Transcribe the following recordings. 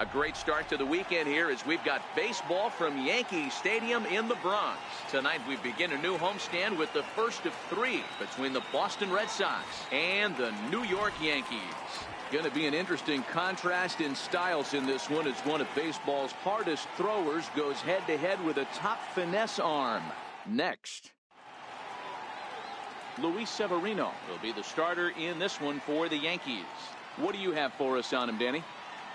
A great start to the weekend here as we've got baseball from Yankee Stadium in the Bronx. Tonight we begin a new homestand with the first of 3 between the Boston Red Sox and the New York Yankees. Going to be an interesting contrast in styles in this one as one of baseball's hardest throwers goes head-to-head with a top finesse arm. Next, Luis Severino will be the starter in this one for the Yankees. What do you have for us on him, Danny?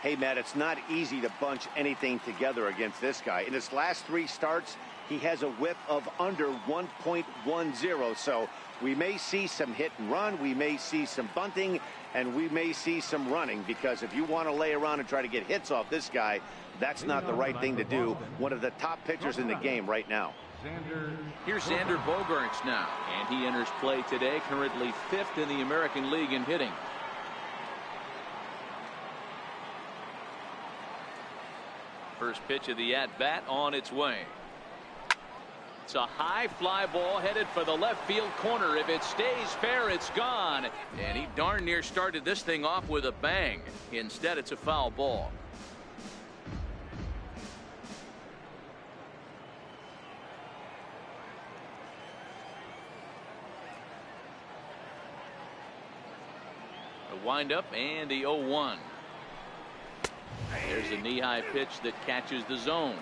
Hey, Matt, it's not easy to bunch anything together against this guy. In his last 3 starts, he has a whip of under 1.10. So we may see some hit and run, we may see some bunting, and we may see some running, because if you want to lay around and try to get hits off this guy, that's not the right thing to do. One of the top pitchers in the game right now. Here's Xander Bogaerts now, and he enters play today, currently 5th in the American League in hitting. First pitch of the at-bat on its way. It's a high fly ball headed for the left field corner. If it stays fair, it's gone. And he darn near started this thing off with a bang. Instead, it's a foul ball. The windup and the 0-1. There's a knee-high pitch that catches the zone.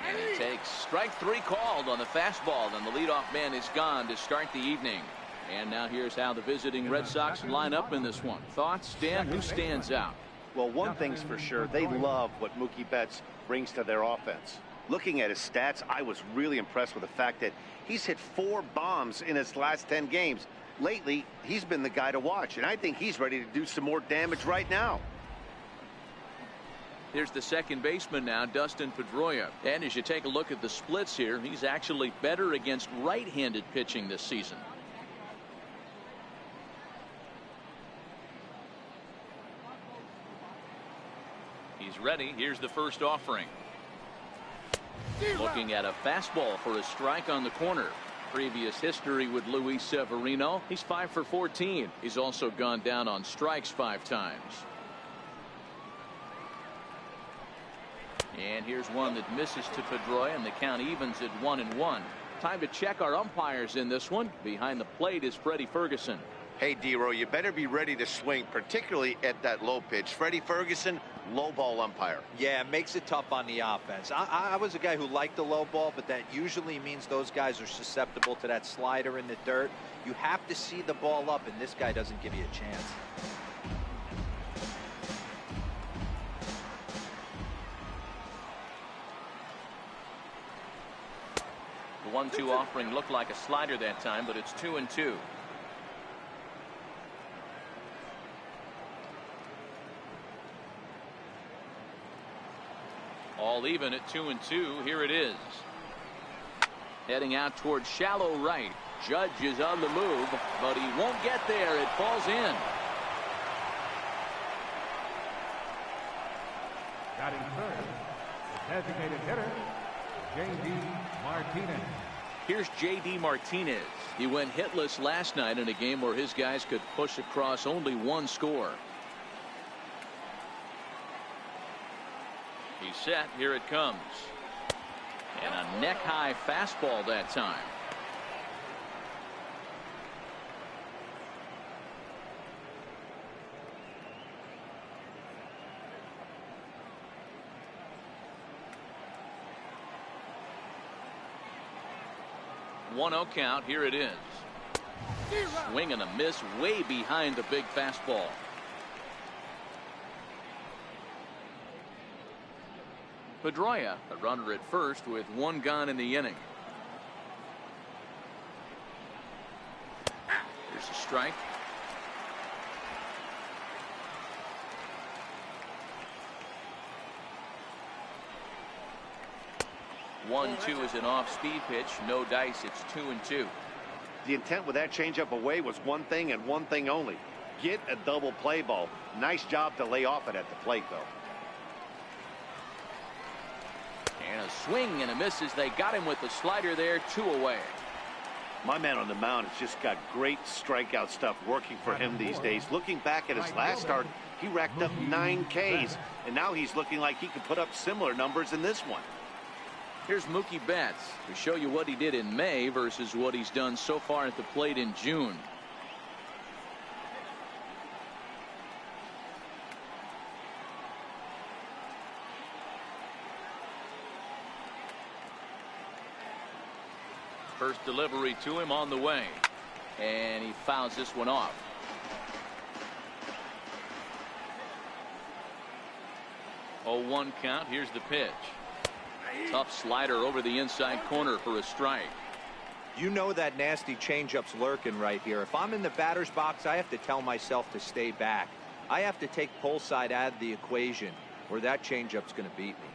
And it takes strike 3 called on the fastball, and the leadoff man is gone to start the evening. And now here's how the visiting Red Sox line up in this one. Thoughts, Dan? Who stands out? Well, one thing's for sure, they love what Mookie Betts brings to their offense. Looking at his stats, I was really impressed with the fact that he's hit 4 bombs in his last 10 games. Lately, he's been the guy to watch, and I think he's ready to do some more damage right now. Here's the second baseman now, Dustin Pedroia. And as you take a look at the splits here, he's actually better against right-handed pitching this season. He's ready. Here's the first offering. Looking at a fastball for a strike on the corner. Previous history with Luis Severino. He's 5 for 14. He's also gone down on strikes 5 times. And here's one that misses to Pedroia, and the count evens at 1-1. Time to check our umpires in this one. Behind the plate is Freddie Ferguson. Hey, D-Row, you better be ready to swing, particularly at that low pitch. Freddie Ferguson, low ball umpire. Yeah, it makes it tough on the offense. I was a guy who liked the low ball, but that usually means those guys are susceptible to that slider in the dirt. You have to see the ball up, and this guy doesn't give you a chance. The 1-2 offering looked like a slider that time, but it's 2-2. All even at 2-2. Here it is. Heading out towards shallow right. Judge is on the move, but he won't get there. It falls in. Batting third, the designated hitter, J.D. Martinez. Here's J.D. Martinez. He went hitless last night in a game where his guys could push across only 1 score. He's set. Here it comes. And a neck-high fastball that time. One-0 count. Here it is. Swing and a miss way behind the big fastball. Pedroia, a runner at first with 1 gone in the inning. Here's a strike. One-two is an off-speed pitch. No dice. It's 2-2. The intent with that changeup away was one thing and one thing only. Get a double play ball. Nice job to lay off it at the plate, though. And a swing and a miss as they got him with the slider there, 2 away. My man on the mound has just got great strikeout stuff working for him these days. Looking back at his last start, he racked up 9 Ks, and now he's looking like he could put up similar numbers in this one. Here's Mookie Betts to show you what he did in May versus what he's done so far at the plate in June. First delivery to him on the way, and he fouls this one off. 0-1 count. Here's the pitch. Tough slider over the inside corner for a strike. You know that nasty changeup's lurking right here. If I'm in the batter's box, I have to tell myself to stay back. I have to take pull side out of the equation, or that changeup's going to beat me.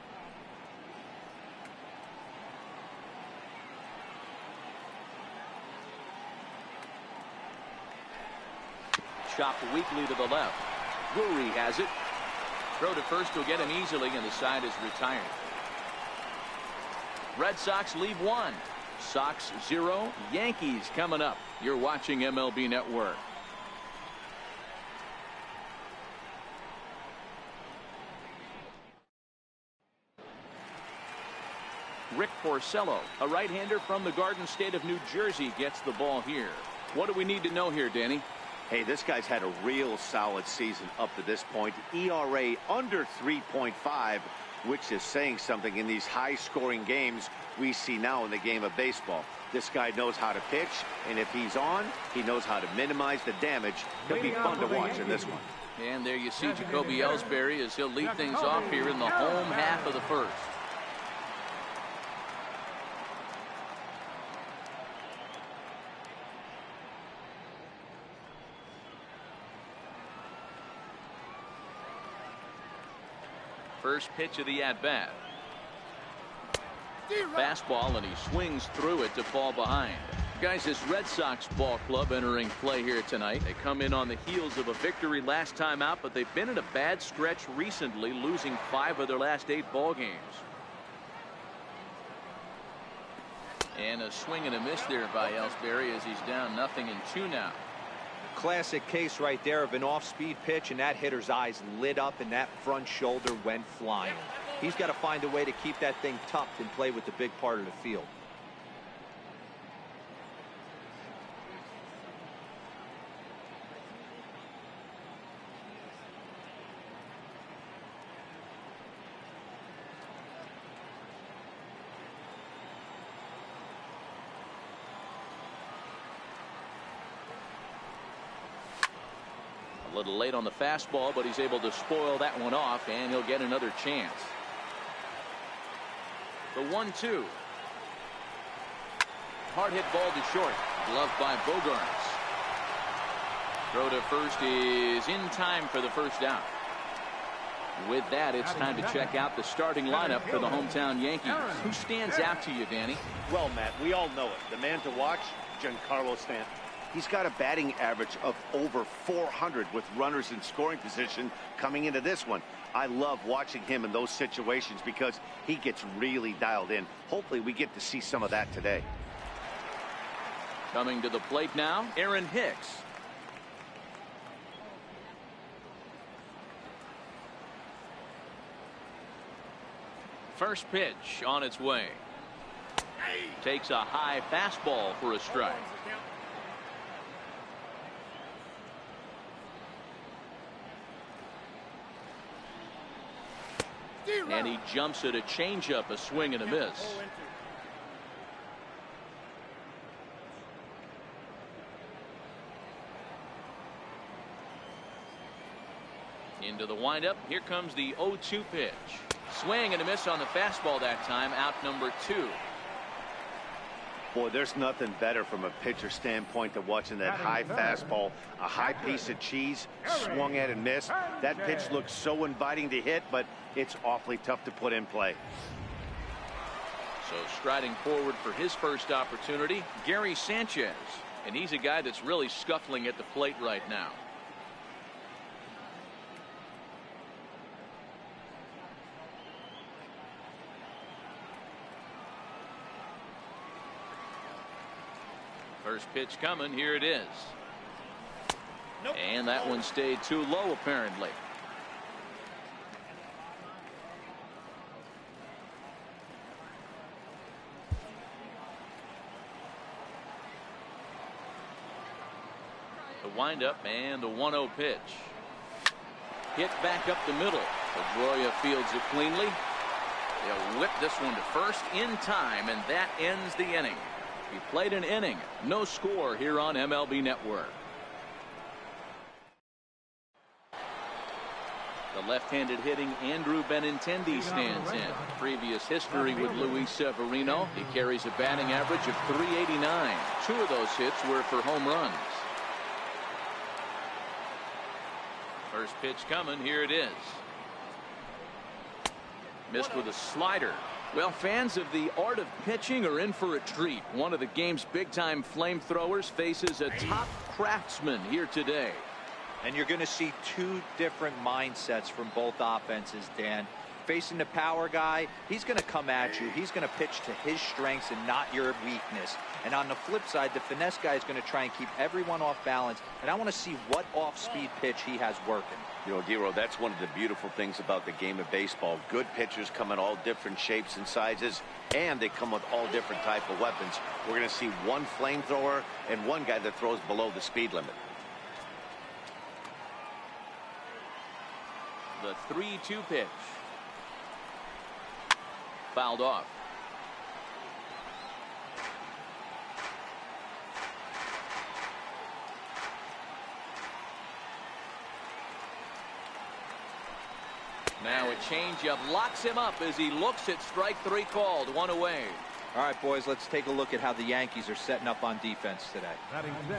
Chopped weakly to the left. Drury has it. Throw to first will get him easily, and the side is retired. Red Sox lead 1. Sox 0. Yankees coming up. You're watching MLB Network. Rick Porcello, a right-hander from the Garden State of New Jersey, gets the ball here. What do we need to know here, Danny? Hey, this guy's had a real solid season up to this point. ERA under 3.5, which is saying something in these high-scoring games we see now in the game of baseball. This guy knows how to pitch, and if he's on, he knows how to minimize the damage. He'll be fun to watch in this one. And there you see Jacoby Ellsbury as he'll lead things off here in the home half of the first. First pitch of the at-bat. Fastball, and he swings through it to fall behind. Guys, this Red Sox ball club entering play here tonight. They come in on the heels of a victory last time out, but they've been in a bad stretch recently, losing 5 of their last 8 ball games. And a swing and a miss there by Ellsbury as he's down 0-2 now. Classic case right there of an off-speed pitch, and that hitter's eyes lit up and that front shoulder went flying. He's got to find a way to keep that thing tucked and play with the big part of the field. A little late on the fastball, but he's able to spoil that one off, and he'll get another chance. The 1-2. Hard hit ball to short. Gloved by Bogarts. Throw to first is in time for the first out. With that, it's time to check out the starting lineup for the hometown Yankees. Who stands out to you, Danny? Well, Matt, we all know it. The man to watch, Giancarlo Stanton. He's got a batting average of over 400 with runners in scoring position coming into this one. I love watching him in those situations because he gets really dialed in. Hopefully we get to see some of that today. Coming to the plate now, Aaron Hicks. First pitch on its way. Takes a high fastball for a strike. And he jumps at a changeup, a swing and a miss. Into the windup. Here comes the 0-2 pitch. Swing and a miss on the fastball that time. Out number 2. Boy, there's nothing better from a pitcher standpoint than watching that high fastball, a high piece of cheese, swung at and missed. That pitch looks so inviting to hit, but it's awfully tough to put in play. So striding forward for his first opportunity, Gary Sanchez. And he's a guy that's really scuffling at the plate right now. First pitch coming. Here it is. Nope. And that one stayed too low, apparently. The windup and the 1-0 pitch. Hit back up the middle. Pedroia fields it cleanly. They'll whip this one to first in time, and that ends the inning. He played an inning. No score here on MLB Network. The left-handed hitting Andrew Benintendi stands in. Previous history with Luis Severino. He carries a batting average of .389. 2 of those hits were for home runs. First pitch coming. Here it is. Missed with a slider. Well, fans of the art of pitching are in for a treat. One of the game's big-time flamethrowers faces a top craftsman here today. And you're going to see 2 different mindsets from both offenses, Dan. Facing the power guy, he's going to come at you. He's going to pitch to his strengths and not your weakness. And on the flip side, the finesse guy is going to try and keep everyone off balance. And I want to see what off-speed pitch he has working. You know, Dero, that's one of the beautiful things about the game of baseball. Good pitchers come in all different shapes and sizes, and they come with all different type of weapons. We're going to see one flamethrower and one guy that throws below the speed limit. The 3-2 pitch. Fouled off. Now a changeup locks him up as he looks at strike 3 called. 1 away. All right, boys, let's take a look at how the Yankees are setting up on defense today.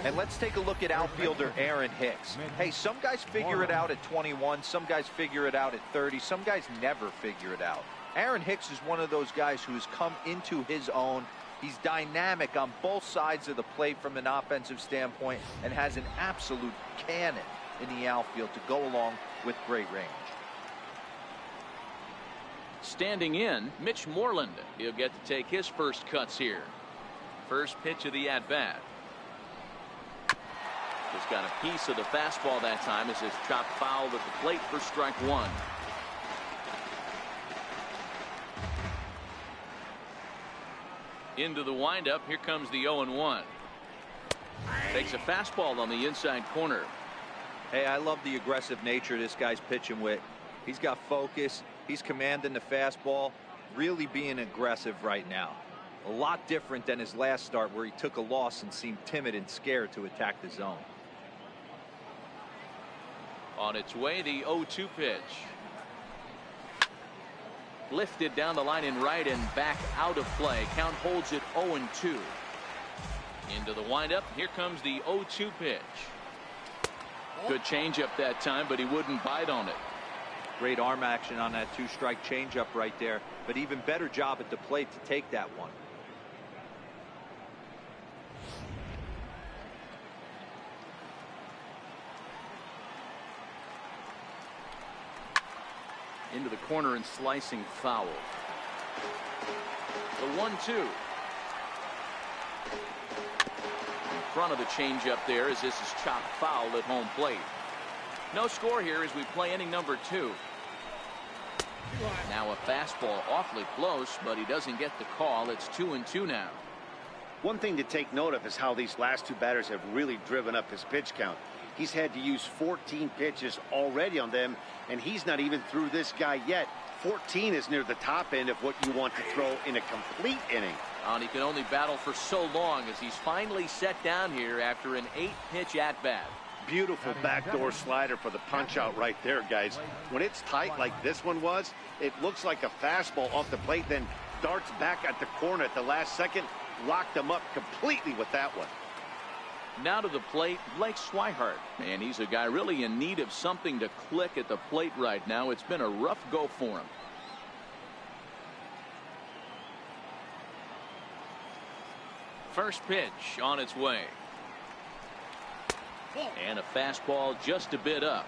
And let's take a look at outfielder Aaron Hicks. Hey, some guys figure it out at 21. Some guys figure it out at 30. Some guys never figure it out. Aaron Hicks is one of those guys who's come into his own. He's dynamic on both sides of the plate from an offensive standpoint and has an absolute cannon in the outfield to go along with great range. Standing in, Mitch Moreland. He'll get to take his first cuts here. First pitch of the at-bat. Just got a piece of the fastball that time as it's chopped foul at the plate for strike 1. Into the windup. Here comes the 0-1. Takes a fastball on the inside corner. Hey, I love the aggressive nature this guy's pitching with. He's got focus. He's commanding the fastball, really being aggressive right now. A lot different than his last start where he took a loss and seemed timid and scared to attack the zone. On its way, the 0-2 pitch. Lifted down the line in right and back out of play. Count holds it 0-2. Into the windup. Here comes the 0-2 pitch. Good changeup that time, but he wouldn't bite on it. Great arm action on that 2-strike changeup right there, but even better job at the plate to take that one. Into the corner and slicing foul. The 1-2. In front of the changeup there as this is chopped foul at home plate. No score here as we play inning number 2. Now a fastball awfully close, but he doesn't get the call. It's 2-2 now. One thing to take note of is how these last 2 batters have really driven up his pitch count. He's had to use 14 pitches already on them, and he's not even through this guy yet. 14 is near the top end of what you want to throw in a complete inning. And he can only battle for so long as he's finally set down here after an 8-pitch at-bat. Beautiful backdoor slider for the punch out right there, guys. When it's tight like this one was, it looks like a fastball off the plate, then darts back at the corner at the last second. Locked him up completely with that one. Now to the plate, Blake Swihart. And he's a guy really in need of something to click at the plate right now. It's been a rough go for him. First pitch on its way. And a fastball just a bit up.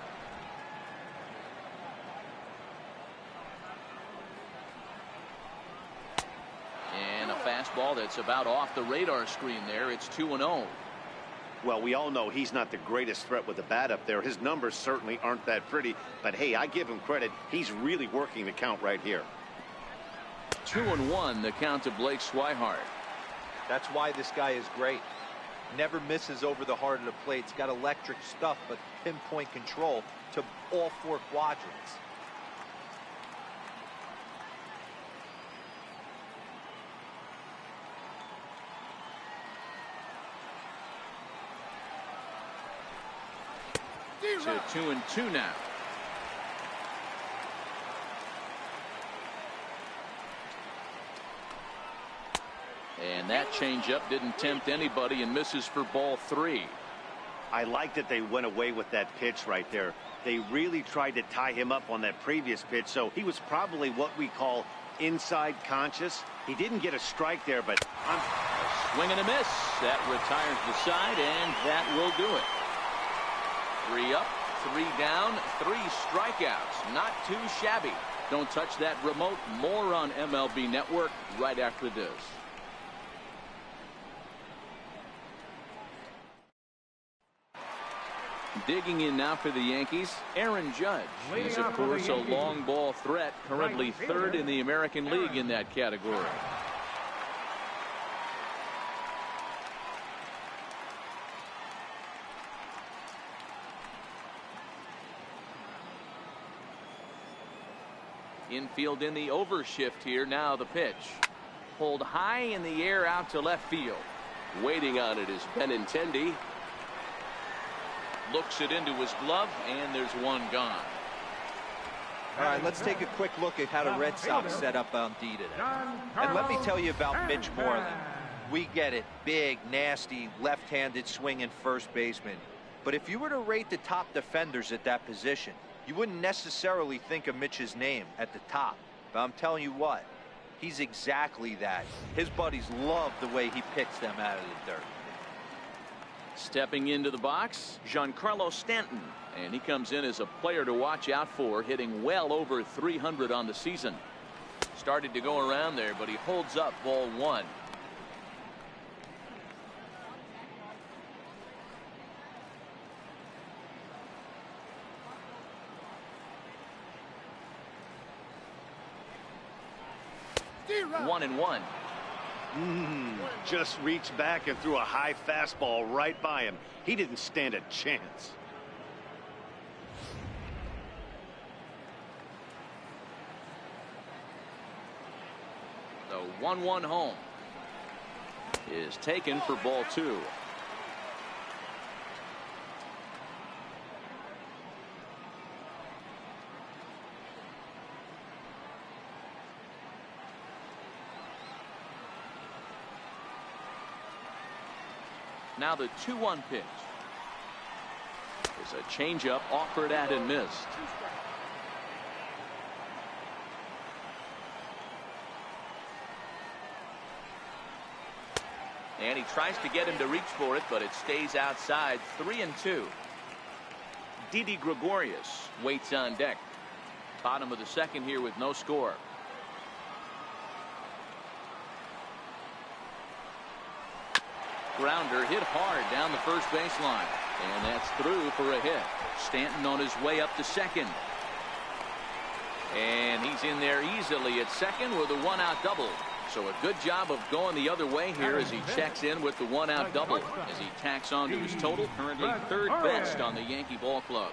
And a fastball Fastball that's about off the radar screen there. It's 2-0. Well, we all know he's not the greatest threat with the bat up there. His numbers certainly aren't that pretty. But, hey, I give him credit. He's really working the count right here. 2-1, the count to Blake Swihart. That's why this guy is great. Never misses over the heart of the plate. He's got electric stuff, but pinpoint control to all four quadrants. To 2-2 now. And that changeup didn't tempt anybody and misses for ball 3. I like that they went away with that pitch right there. They really tried to tie him up on that previous pitch, so he was probably what we call inside conscious. He didn't get a strike there, but a swing and a miss. That retires the side, and that will do it. 3 up, 3 down, 3 strikeouts. Not too shabby. Don't touch that remote. More on MLB Network right after this. Digging in now for the Yankees, Aaron Judge. He's, of course, a long ball threat, currently 3rd in the American League in that category. Infield in the overshift here. Now the pitch. Pulled high in the air out to left field. Waiting on it is Benintendi. Looks it into his glove, and there's one gone. All right, let's take a quick look at how the Red Sox set up on D today. And let me tell you about Mitch Moreland. We get it. Big, nasty, left-handed swinging first baseman. But if you were to rate the top defenders at that position, you wouldn't necessarily think of Mitch's name at the top. But I'm telling you what, he's exactly that. His buddies love the way he picks them out of the dirt. Stepping into the box, Giancarlo Stanton. And he comes in as a player to watch out for, hitting well over 300 on the season. Started to go around there, but he holds up ball 1. One and one. Just reached back and threw a high fastball right by him. He didn't stand a chance. The 1-1 home is taken for ball 2. Now the 2-1 pitch is a changeup offered at and missed. And he tries to get him to reach for it, but it stays outside. 3-2. Didi Gregorius waits on deck. Bottom of the 2nd here with no score. Grounder hit hard down the first baseline, and that's through for a hit. Stanton on his way up to 2nd, and he's in there easily at 2nd with a 1-out double. So a good job of going the other way here as he checks in with the 1-out double as he tacks on to his total. Currently 3rd best on the Yankee ball club.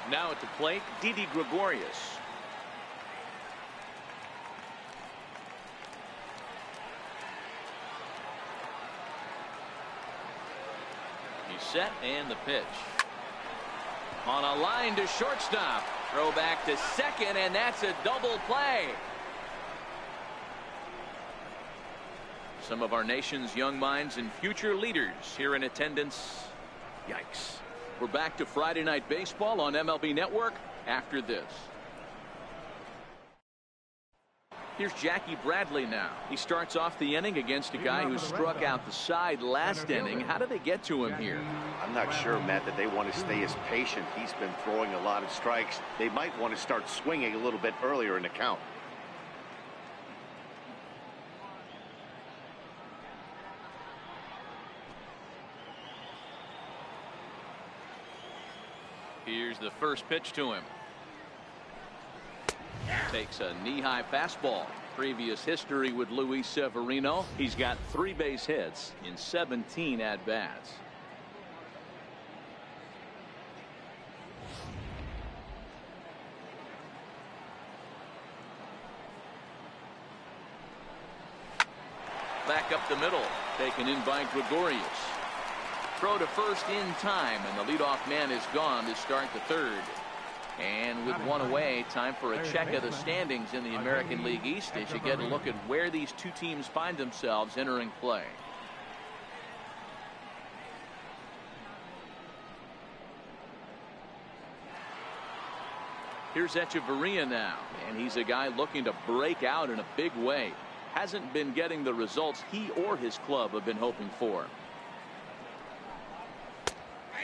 Now at the plate, Didi Gregorius. He's set, and the pitch. On a line to shortstop. Throw back to 2nd, and that's a double play. Some of our nation's young minds and future leaders here in attendance. Yikes. We're back to Friday Night Baseball on MLB Network after this. Here's Jackie Bradley now. He starts off the inning against a guy who struck out the side last inning. How did they get to him here? I'm not sure, Matt, that they want to stay as patient. He's been throwing a lot of strikes. They might want to start swinging a little bit earlier in the count. Here's the first pitch to him. Takes a knee-high fastball. Previous history with Luis Severino. He's got 3 base hits in 17 at-bats. Back up the middle. Taken in by Gregorius. Throw to first in time, and the leadoff man is gone to start the third. And with one away, time for a check of the standings in the American League East as you get a look at where these two teams find themselves entering play. Here's Echeverria now, and he's a guy looking to break out in a big way. Hasn't been getting the results he or his club have been hoping for.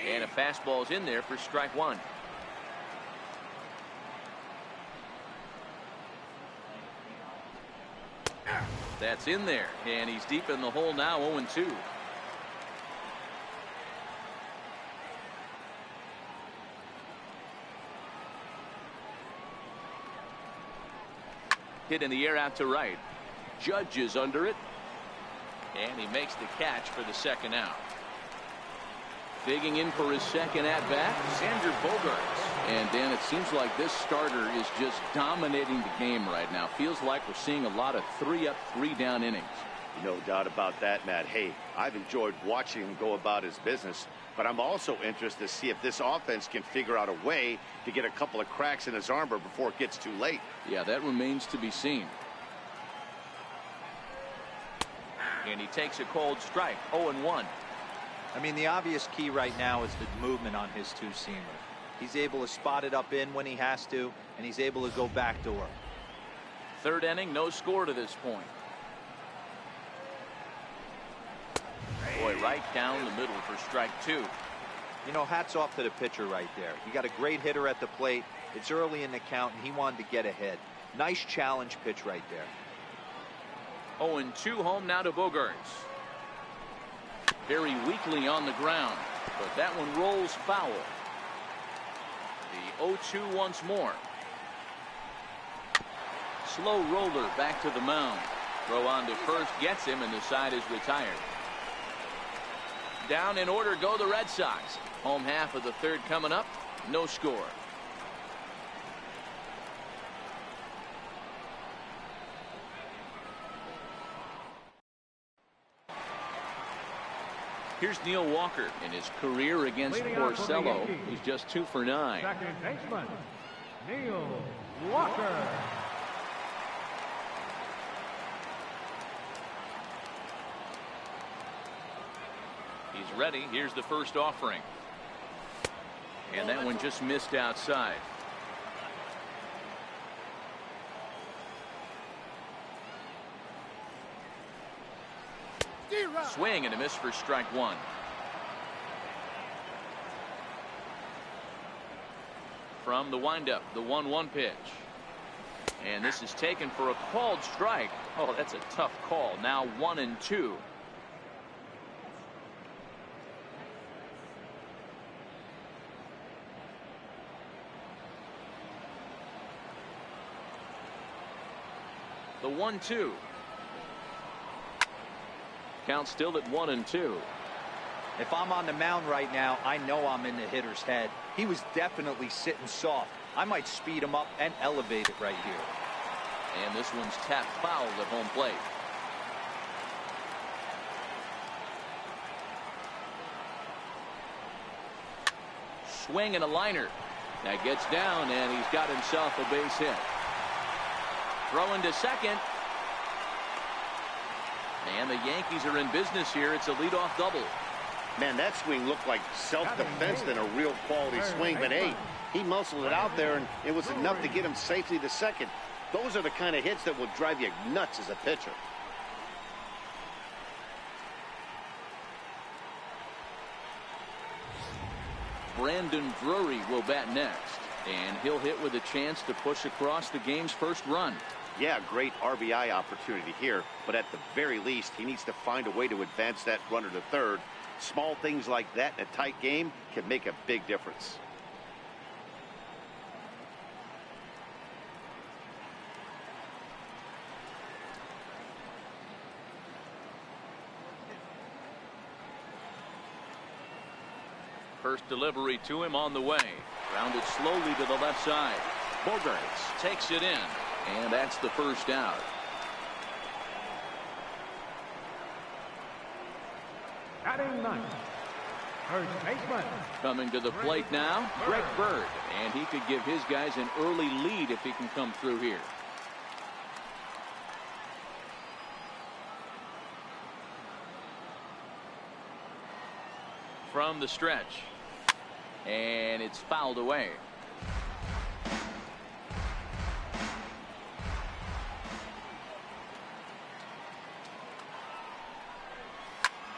And a fastball's in there for strike one. That's in there, and he's deep in the hole now, 0-2. Hit in the air out to right. Judge is under it, and he makes the catch for the second out. Digging in for his second at-bat, Xander Bogaerts. And, Dan, it seems like this starter is just dominating the game right now. Feels like we're seeing a lot of 3-up, 3-down innings. No doubt about that, Matt. Hey, I've enjoyed watching him go about his business, but I'm also interested to see if this offense can figure out a way to get a couple of cracks in his armor before it gets too late. Yeah, that remains to be seen. And he takes a cold strike, 0-1. I mean, the obvious key right now is the movement on his two-seamer. He's able to spot it up in when he has to, and he's able to go backdoor. Third inning, no score to this point. Boy, right down the middle for strike two. You know, hats off to the pitcher right there. You got a great hitter at the plate. It's early in the count, and he wanted to get ahead. Nice challenge pitch right there. 0-2 home now to Bogaerts. Very weakly on the ground, but that one rolls foul. The 0-2 once more. Slow roller back to the mound. Throw on to first gets him, and the side is retired. Down in order go the Red Sox. Home half of the third coming up. No score. Here's Neil Walker. In his career against Porcello, he's just 2 for 9. Second baseman, Neil Walker. He's ready. Here's the first offering. And that one just missed outside. Swing and a miss for strike one. From the windup, the 1-1 pitch. And this is taken for a called strike. Oh, that's a tough call. Now 1-2. The 1-2. Count still at 1-2. If I'm on the mound right now, I know I'm in the hitter's head. He was definitely sitting soft. I might speed him up and elevate it right here. And this one's tapped foul at home plate. Swing and a liner. That gets down, and he's got himself a base hit. Throwing to second. And the Yankees are in business here. It's a leadoff double. Man, that swing looked like self-defense than a real quality swing. But, hey, he muscled it out there, and it was enough to get him safely to second. Those are the kind of hits that will drive you nuts as a pitcher. Brandon Drury will bat next, and he'll hit with a chance to push across the game's first run. Yeah, great RBI opportunity here, but at the very least, he needs to find a way to advance that runner to third. Small things like that in a tight game can make a big difference. First delivery to him on the way. Grounded slowly to the left side. Bogarts takes it in, and that's the first out. Batting ninth, first baseman. Coming to the plate now, Greg Bird, and he could give his guys an early lead if he can come through here. From the stretch, and it's fouled away.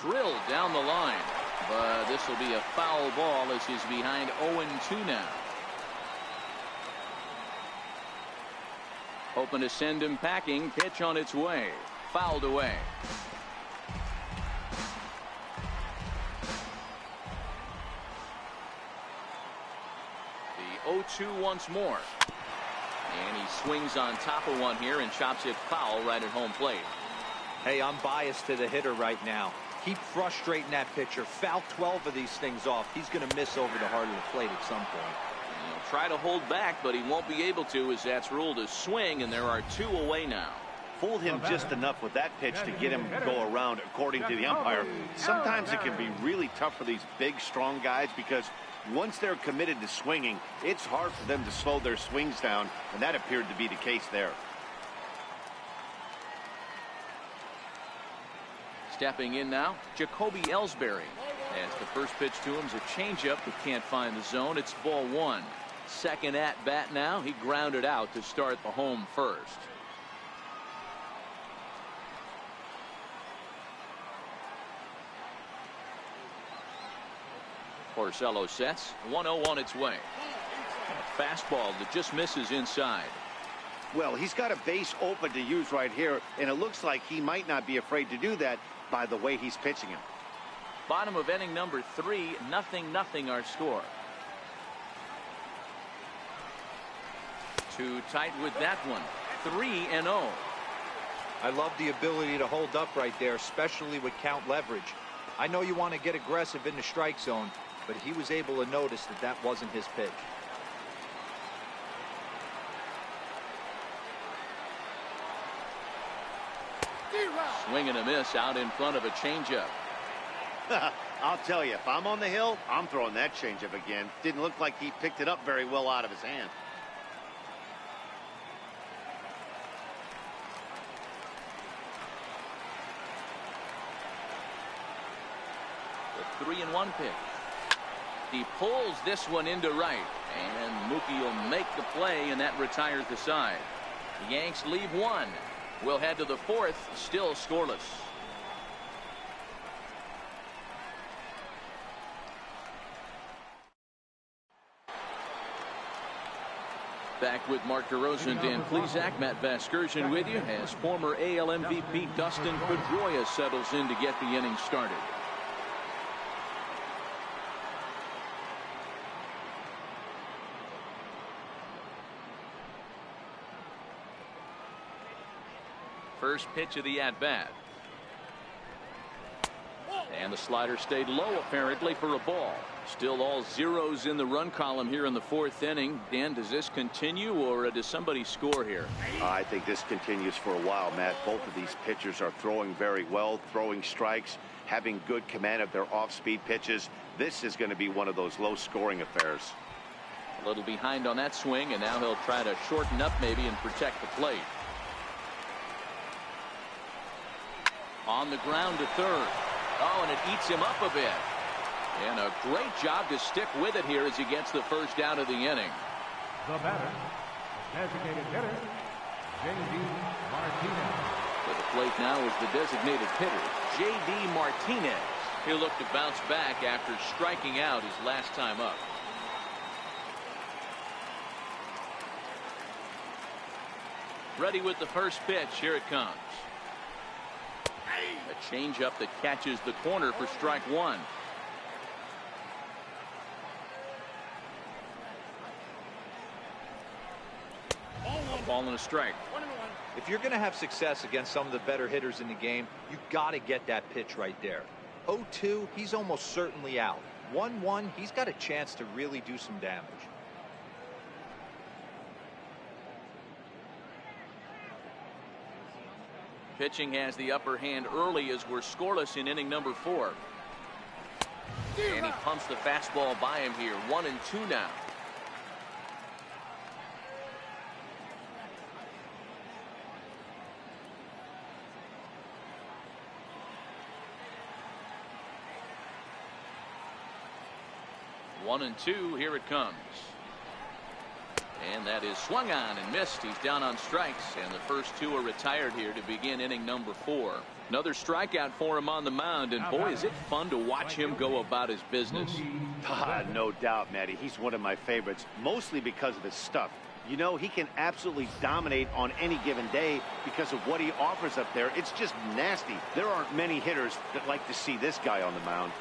Drilled down the line, but this will be a foul ball as he's behind 0-2 now. Hoping to send him packing. Pitch on its way. Fouled away. The 0-2 once more. And he swings on top of one here and chops it foul right at home plate. Hey, I'm biased to the hitter right now. Keep frustrating that pitcher. Foul 12 of these things off. He's going to miss over the heart of the plate at some point. He'll try to hold back, but he won't be able to, as that's ruled a swing, and there are 2 away now. Fooled him just enough with that pitch to get him to go around, according to the umpire. Sometimes it can be really tough for these big, strong guys because once they're committed to swinging, it's hard for them to slow their swings down, and that appeared to be the case there. Stepping in now, Jacoby Ellsbury. As the first pitch to him is a changeup that can't find the zone. It's ball 1. Second at bat now. He grounded out to start the home first. Porcello sets. 1-0 on its way. A fastball that just misses inside. Well, he's got a base open to use right here, and it looks like he might not be afraid to do that by the way he's pitching him. Bottom of inning number 3, 0-0 our score. Too tight with that one. 3-0. I love the ability to hold up right there, especially with count leverage. I know you want to get aggressive in the strike zone, but he was able to notice that that wasn't his pitch. Swing and a miss out in front of a changeup. I'll tell you, if I'm on the hill, I'm throwing that changeup again. Didn't look like he picked it up very well out of his hand. The 3-1 pitch. He pulls this one into right, and Mookie will make the play, and that retires the side. The Yanks leave 1. We'll head to the 4th, still scoreless. Back with Mark DeRosa, Dan Plesac, Matt Vasgersian with you as former AL MVP Dustin Pedroia settles in to get the inning started. First pitch of the at-bat. And the slider stayed low apparently for a ball. Still all zeros in the run column here in the 4th inning. Dan, does this continue or does somebody score here? I think this continues for a while, Matt. Both of these pitchers are throwing very well, throwing strikes, having good command of their off-speed pitches. This is going to be one of those low-scoring affairs. A little behind on that swing, and now he'll try to shorten up maybe and protect the plate. On the ground to third. Oh, and it eats him up a bit. And a great job to stick with it here as he gets the first out of the inning. The batter, designated hitter, J.D. Martinez. To the plate now is the designated hitter, J.D. Martinez. He'll look to bounce back after striking out his last time up. Ready with the first pitch. Here it comes. A changeup that catches the corner for strike one. A ball and a strike. If you're going to have success against some of the better hitters in the game, you got to get that pitch right there. 0-2, he's almost certainly out. 1-1, he's got a chance to really do some damage. Pitching has the upper hand early as we're scoreless in inning number 4. And he pumps the fastball by him here. 1-2 now. One and two. Here it comes. And that is swung on and missed. He's down on strikes, and the first two are retired here to begin inning number 4. Another strikeout for him on the mound, and boy, is it fun to watch him go about his business. No doubt, Matty. He's one of my favorites, mostly because of his stuff. You know, he can absolutely dominate on any given day because of what he offers up there. It's just nasty. There aren't many hitters that like to see this guy on the mound.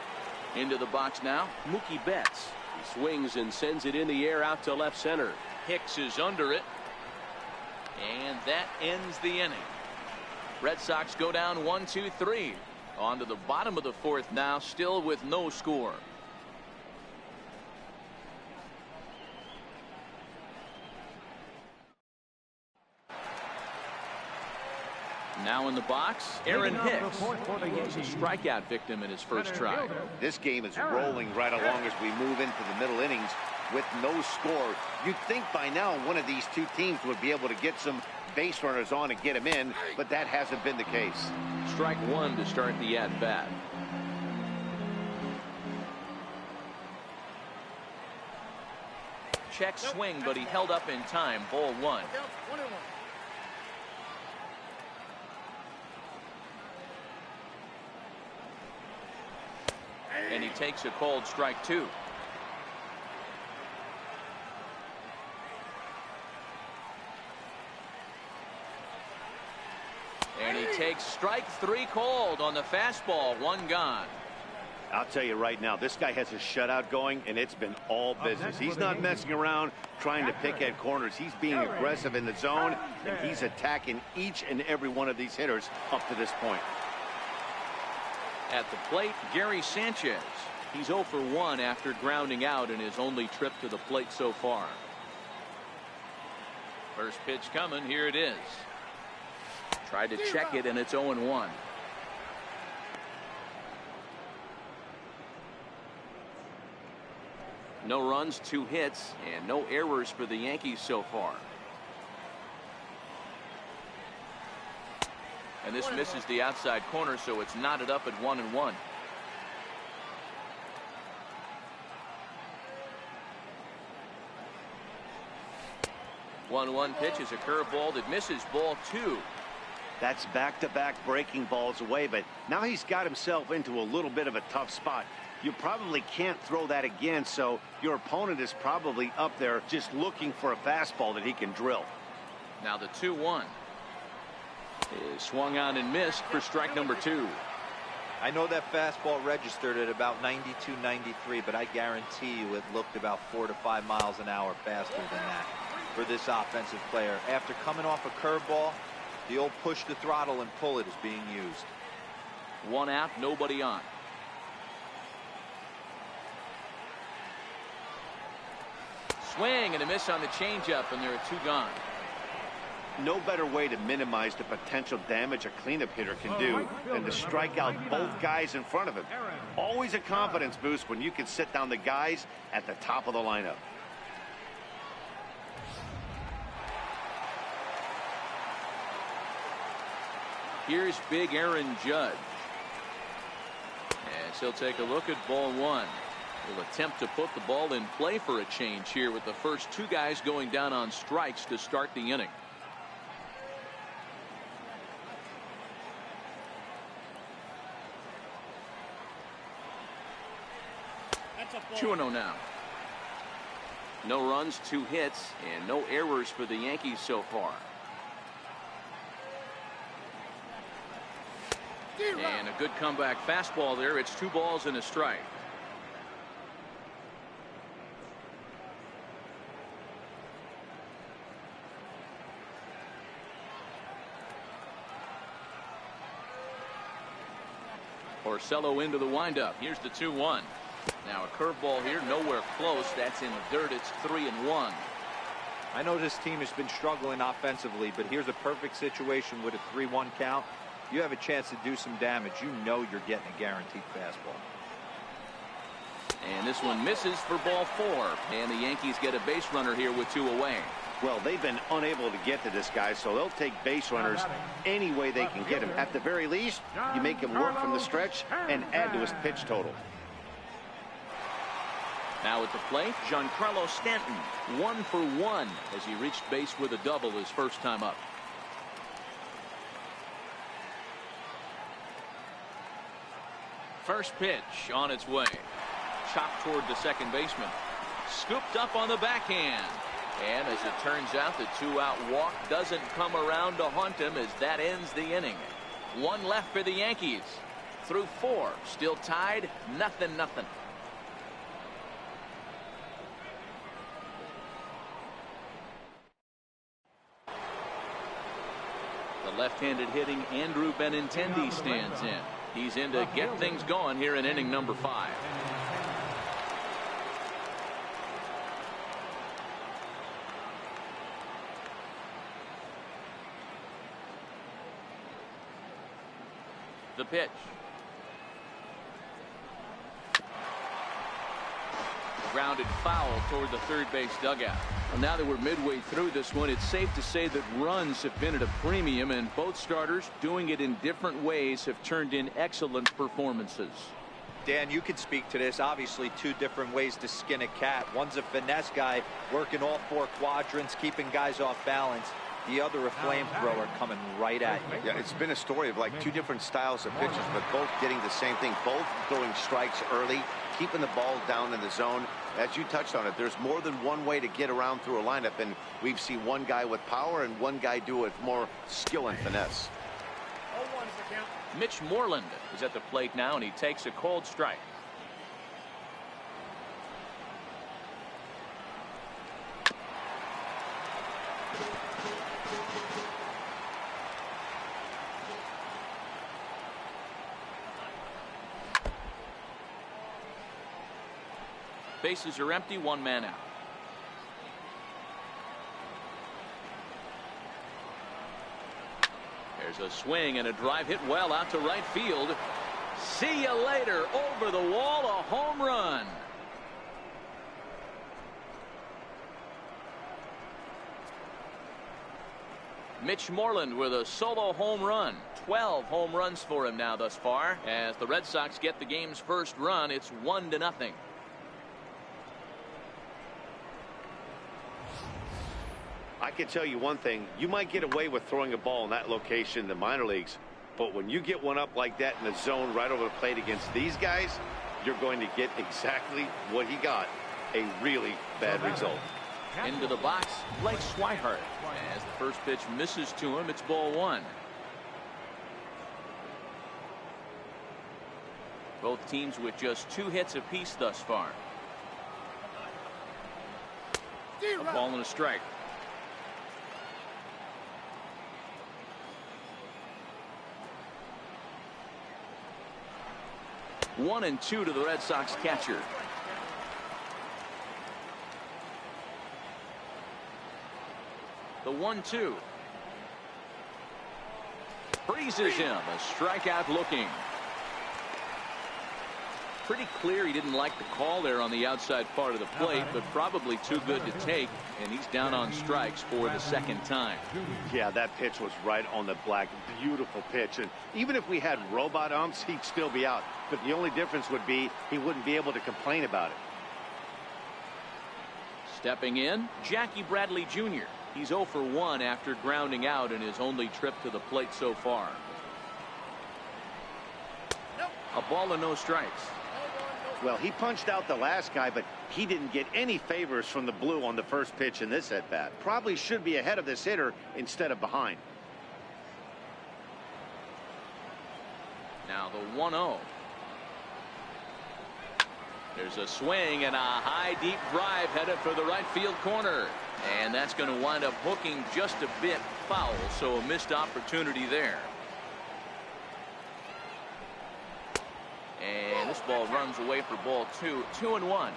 Into the box now, Mookie Betts. He swings and sends it in the air out to left center. Hicks is under it, and that ends the inning. Red Sox go down 1-2-3. On to the bottom of the 4th now, still with no score. Now in the box, Aaron Hicks. He's a strikeout victim in his first try. This game is rolling right along as we move into the middle innings with no score. You'd think by now one of these two teams would be able to get some base runners on and get them in, but that hasn't been the case. Strike one to start the at-bat. Check swing, but he held up in time. Ball one. And he takes a called strike two. And he takes strike three called on the fastball. One gone. I'll tell you right now, this guy has a shutout going, and it's been all business. He's not messing around trying to pick at corners. He's being aggressive in the zone, and he's attacking each and every one of these hitters up to this point. At the plate, Gary Sanchez. He's 0 for 1 after grounding out in his only trip to the plate so far. First pitch coming. Here it is. Tried to check it, and it's 0-1. No runs, 2 hits, and no errors for the Yankees so far. And this misses the outside corner, so it's knotted up at 1-1. One pitch is a curveball that misses. Ball 2. That's back-to-back breaking balls away, but now he's got himself into a little bit of a tough spot. You probably can't throw that again, so your opponent is probably up there just looking for a fastball that he can drill. Now the 2-1 is swung on and missed for strike number 2. I know that fastball registered at about 92, 93, but I guarantee you it looked about 4 to 5 miles an hour faster than that for this offensive player. After coming off a curveball, the old push the throttle and pull it is being used. 1 out, nobody on. Swing and a miss on the changeup, and there are 2 gone. No better way to minimize the potential damage a cleanup hitter can do than to strike out both guys in front of him. Always a confidence boost when you can sit down the guys at the top of the lineup. Here's big Aaron Judge. As he'll take a look at ball 1. He'll attempt to put the ball in play for a change here with the first 2 guys going down on strikes to start the inning. 2-0 now. No runs, 2 hits, and no errors for the Yankees so far. And a good comeback fastball there. It's 2 balls and a strike. Porcello into the windup. Here's the 2-1. Now a curveball here, nowhere close. That's in the dirt. It's 3-1. I know this team has been struggling offensively, but here's a perfect situation with a 3-1 count. You have a chance to do some damage. You know you're getting a guaranteed fastball. And this one misses for ball 4. And the Yankees get a base runner here with 2 away. Well, they've been unable to get to this guy, so they'll take base runners any way they can get him. At the very least, you make him work from the stretch and add to his pitch total. Now at the plate, Giancarlo Stanton, 1 for 1 as he reached base with a double his first time up. First pitch on its way. Chopped toward the second baseman. Scooped up on the backhand. And as it turns out, the 2-out walk doesn't come around to haunt him as that ends the inning. 1 left for the Yankees. Through 4, still tied, 0-0. The left-handed hitting Andrew Benintendi stands in. He's in to get things going here in inning number 5. The pitch. Grounded foul toward the third base dugout. Well, now that we're midway through this one, it's safe to say that runs have been at a premium, and both starters, doing it in different ways, have turned in excellent performances. Dan, you can speak to this. Obviously, 2 different ways to skin a cat. One's a finesse guy, working all 4 quadrants, keeping guys off balance. The other a flamethrower coming right at you. Yeah, it's been a story of like 2 different styles of pitches, but both getting the same thing, both throwing strikes early, keeping the ball down in the zone. As you touched on it, there's more than one way to get around through a lineup, and we've seen one guy with power and one guy do it with more skill and finesse. Mitch Moreland is at the plate now, and he takes a cold strike. Bases are empty, 1 man out. There's a swing and a drive hit well out to right field. See you later. Over the wall, a home run. Mitch Moreland with a solo home run. 12 home runs for him now thus far. As the Red Sox get the game's first run, it's 1-0. I can tell you one thing. You might get away with throwing a ball in that location in the minor leagues, but when you get one up like that in the zone right over the plate against these guys, you're going to get exactly what he got, a really bad result. Into the box, Blake Swihart. As the first pitch misses to him, it's ball 1. Both teams with just 2 hits apiece thus far. A ball and a strike. One and 2 to the Red Sox catcher. The 1-2. Freezes him. A strikeout looking. Pretty clear he didn't like the call there on the outside part of the plate, but probably too good to take, and he's down on strikes for the second time. Yeah, that pitch was right on the black. Beautiful pitch. And even if we had robot umps, he'd still be out. But the only difference would be he wouldn't be able to complain about it. Stepping in, Jackie Bradley Jr. He's 0 for 1 after grounding out in his only trip to the plate so far. A ball and no strikes. Well, he punched out the last guy, but he didn't get any favors from the blue on the first pitch in this at-bat. Probably should be ahead of this hitter instead of behind. Now the 1-0. There's a swing and a high deep drive headed for the right field corner. And that's going to wind up hooking just a bit foul, so a missed opportunity there. And this ball runs away for ball 2, 2-1.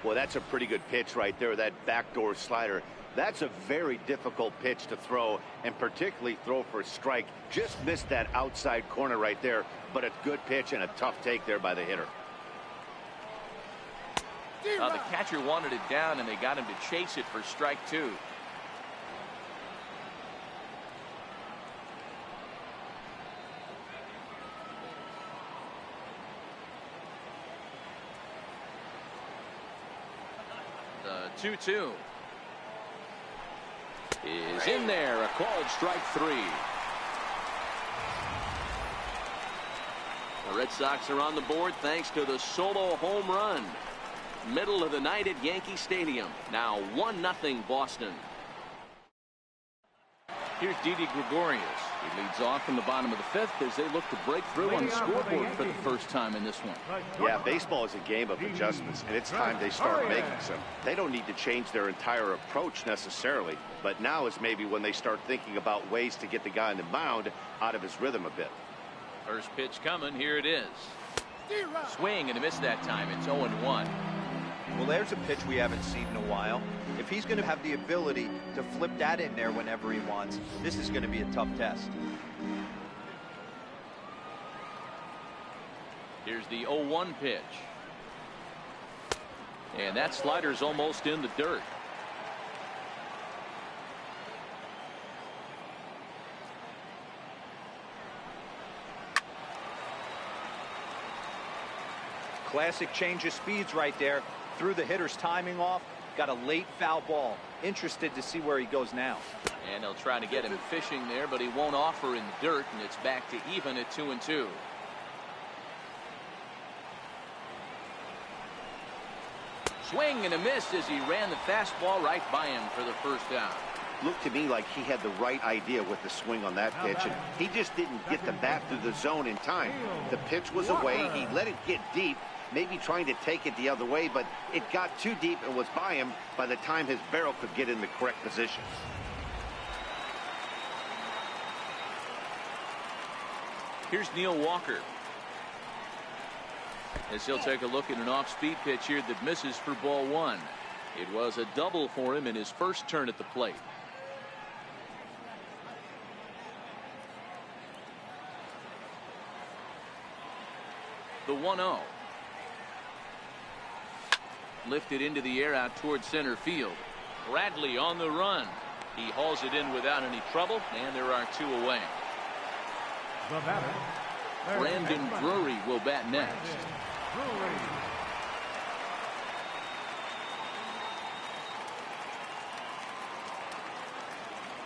Well, that's a pretty good pitch right there, that backdoor slider. That's a very difficult pitch to throw, and particularly throw for a strike. Just missed that outside corner right there, but a good pitch and a tough take there by the hitter. The catcher wanted it down, and they got him to chase it for strike 2. The 2-2 is in there, a called strike 3. The Red Sox are on the board thanks to the solo home run. Middle of the night at Yankee Stadium. Now 1-0 Boston. Here's Didi Gregorius. He leads off in the bottom of the 5th as they look to break through on the scoreboard for the first time in this one. Yeah, baseball is a game of adjustments, and it's time they start making some. They don't need to change their entire approach necessarily, but now is maybe when they start thinking about ways to get the guy on the mound out of his rhythm a bit. First pitch coming. Here it is. Swing and a miss that time. It's 0-1. Well, there's a pitch we haven't seen in a while. If he's going to have the ability to flip that in there whenever he wants, this is going to be a tough test. Here's the 0-1 pitch. And that slider's almost in the dirt. Classic change of speeds right there. Threw the hitter's timing off. Got a late foul ball. Interested to see where he goes now. And they'll try to get him fishing there, but he won't offer in the dirt, and it's back to even at 2-2. Swing and a miss as he ran the fastball right by him for the first down. Looked to me like he had the right idea with the swing on that pitch, and he just didn't get the bat through the zone in time. The pitch was away. He let it get deep, maybe trying to take it the other way, but it got too deep and was by him by the time his barrel could get in the correct position. Here's Neil Walker, as he'll take a look at an off-speed pitch here that misses for ball 1. It was a double for him in his first turn at the plate. The 1-0. Lifted into the air out towards center field. Bradley on the run. He hauls it in without any trouble, and there are 2 away. The batter, Brandon Drury will bat next.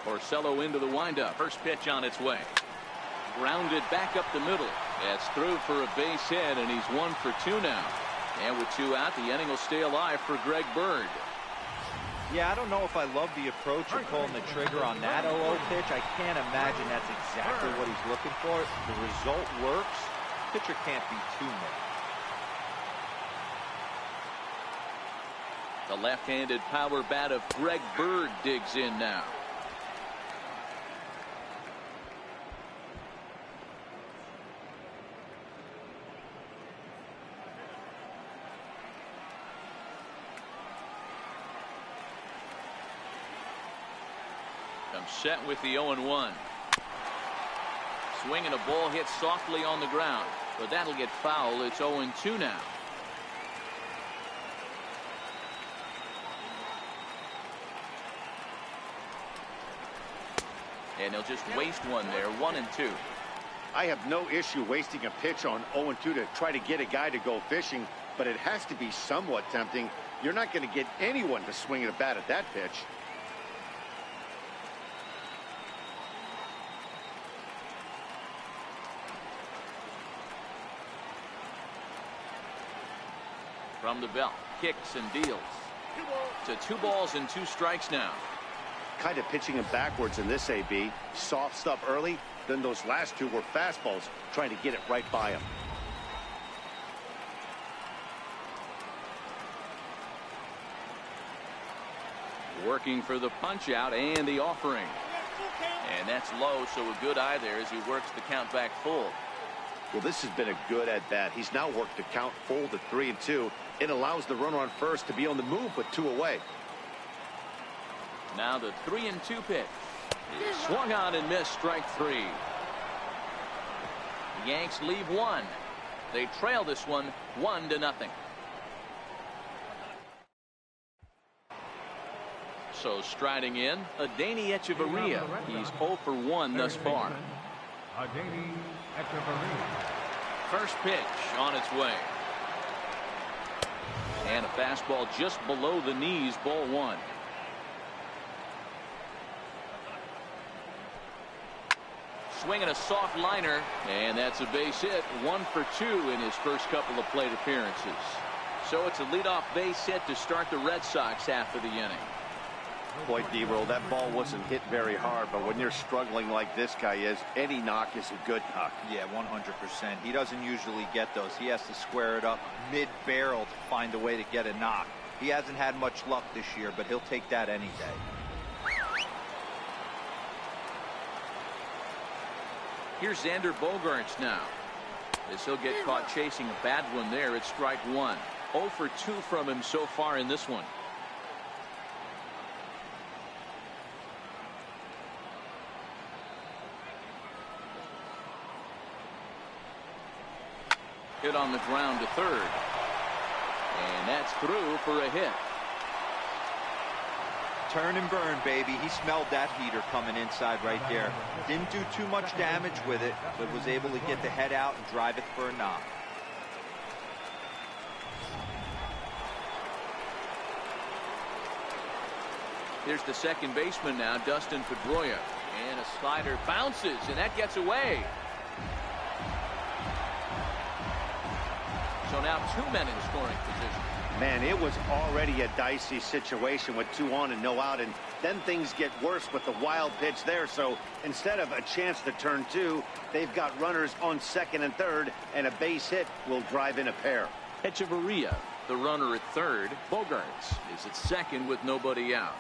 Porcello into the windup. First pitch on its way. Grounded back up the middle. That's through for a base hit, and he's 1 for 2 now. And with 2 out, the inning will stay alive for Greg Bird. Yeah, I don't know if I love the approach of pulling the trigger on that 0-0 pitch. I can't imagine that's exactly what he's looking for. The result works. Pitcher can't be too mad. The left-handed power bat of Greg Bird digs in now. Comes set with the 0-1. Swinging a ball hit softly on the ground, but that'll get foul. It's 0-2 now. And he'll just waste one there. 1-2. I have no issue wasting a pitch on 0-2 to try to get a guy to go fishing, but it has to be somewhat tempting. You're not going to get anyone to swing at a bat at that pitch. From the belt, kicks and deals. To 2 balls and 2 strikes now. Kind of pitching him backwards in this AB. Soft stuff early, then those last 2 were fastballs, trying to get it right by him. Working for the punch out and the offering. And that's low, so a good eye there as he works the count back full. Well, this has been a good at-bat. He's now worked the count full to 3-2. It allows the runner on first to be on the move with 2 away. Now the 3-2 pitch. Swung on and missed, strike 3. The Yanks leave 1. They trail this one 1-0. So striding in, Adeiny Echeverria. He's 0 for 1 thus far. Adeiny Echeverria. First pitch on its way. And a fastball just below the knees, ball 1. Swinging a soft liner, and that's a base hit. 1 for 2 in his first couple of plate appearances. So it's a leadoff base hit to start the Red Sox half of the inning. Boy, D-Roll, that ball wasn't hit very hard, but when you're struggling like this guy is, any knock is a good knock. Yeah, 100%. He doesn't usually get those. He has to square it up mid-barrel to find a way to get a knock. He hasn't had much luck this year, but he'll take that any day. Here's Xander Bogaerts now, as he'll get caught chasing a bad one there. It's strike 1. 0 for 2 from him so far in this one. Hit on the ground to third. And that's through for a hit. Turn and burn, baby. He smelled that heater coming inside right there. Didn't do too much damage with it, but was able to get the head out and drive it for a knock. Here's the second baseman now, Dustin Pedroia. And a slider bounces, and that gets away. So now 2 men in scoring position. Man, it was already a dicey situation with 2 on and no out, and then things get worse with the wild pitch there. So instead of a chance to turn 2, they've got runners on second and third, and a base hit will drive in a pair. Echeverria, the runner at third. Bogaerts is at second with nobody out.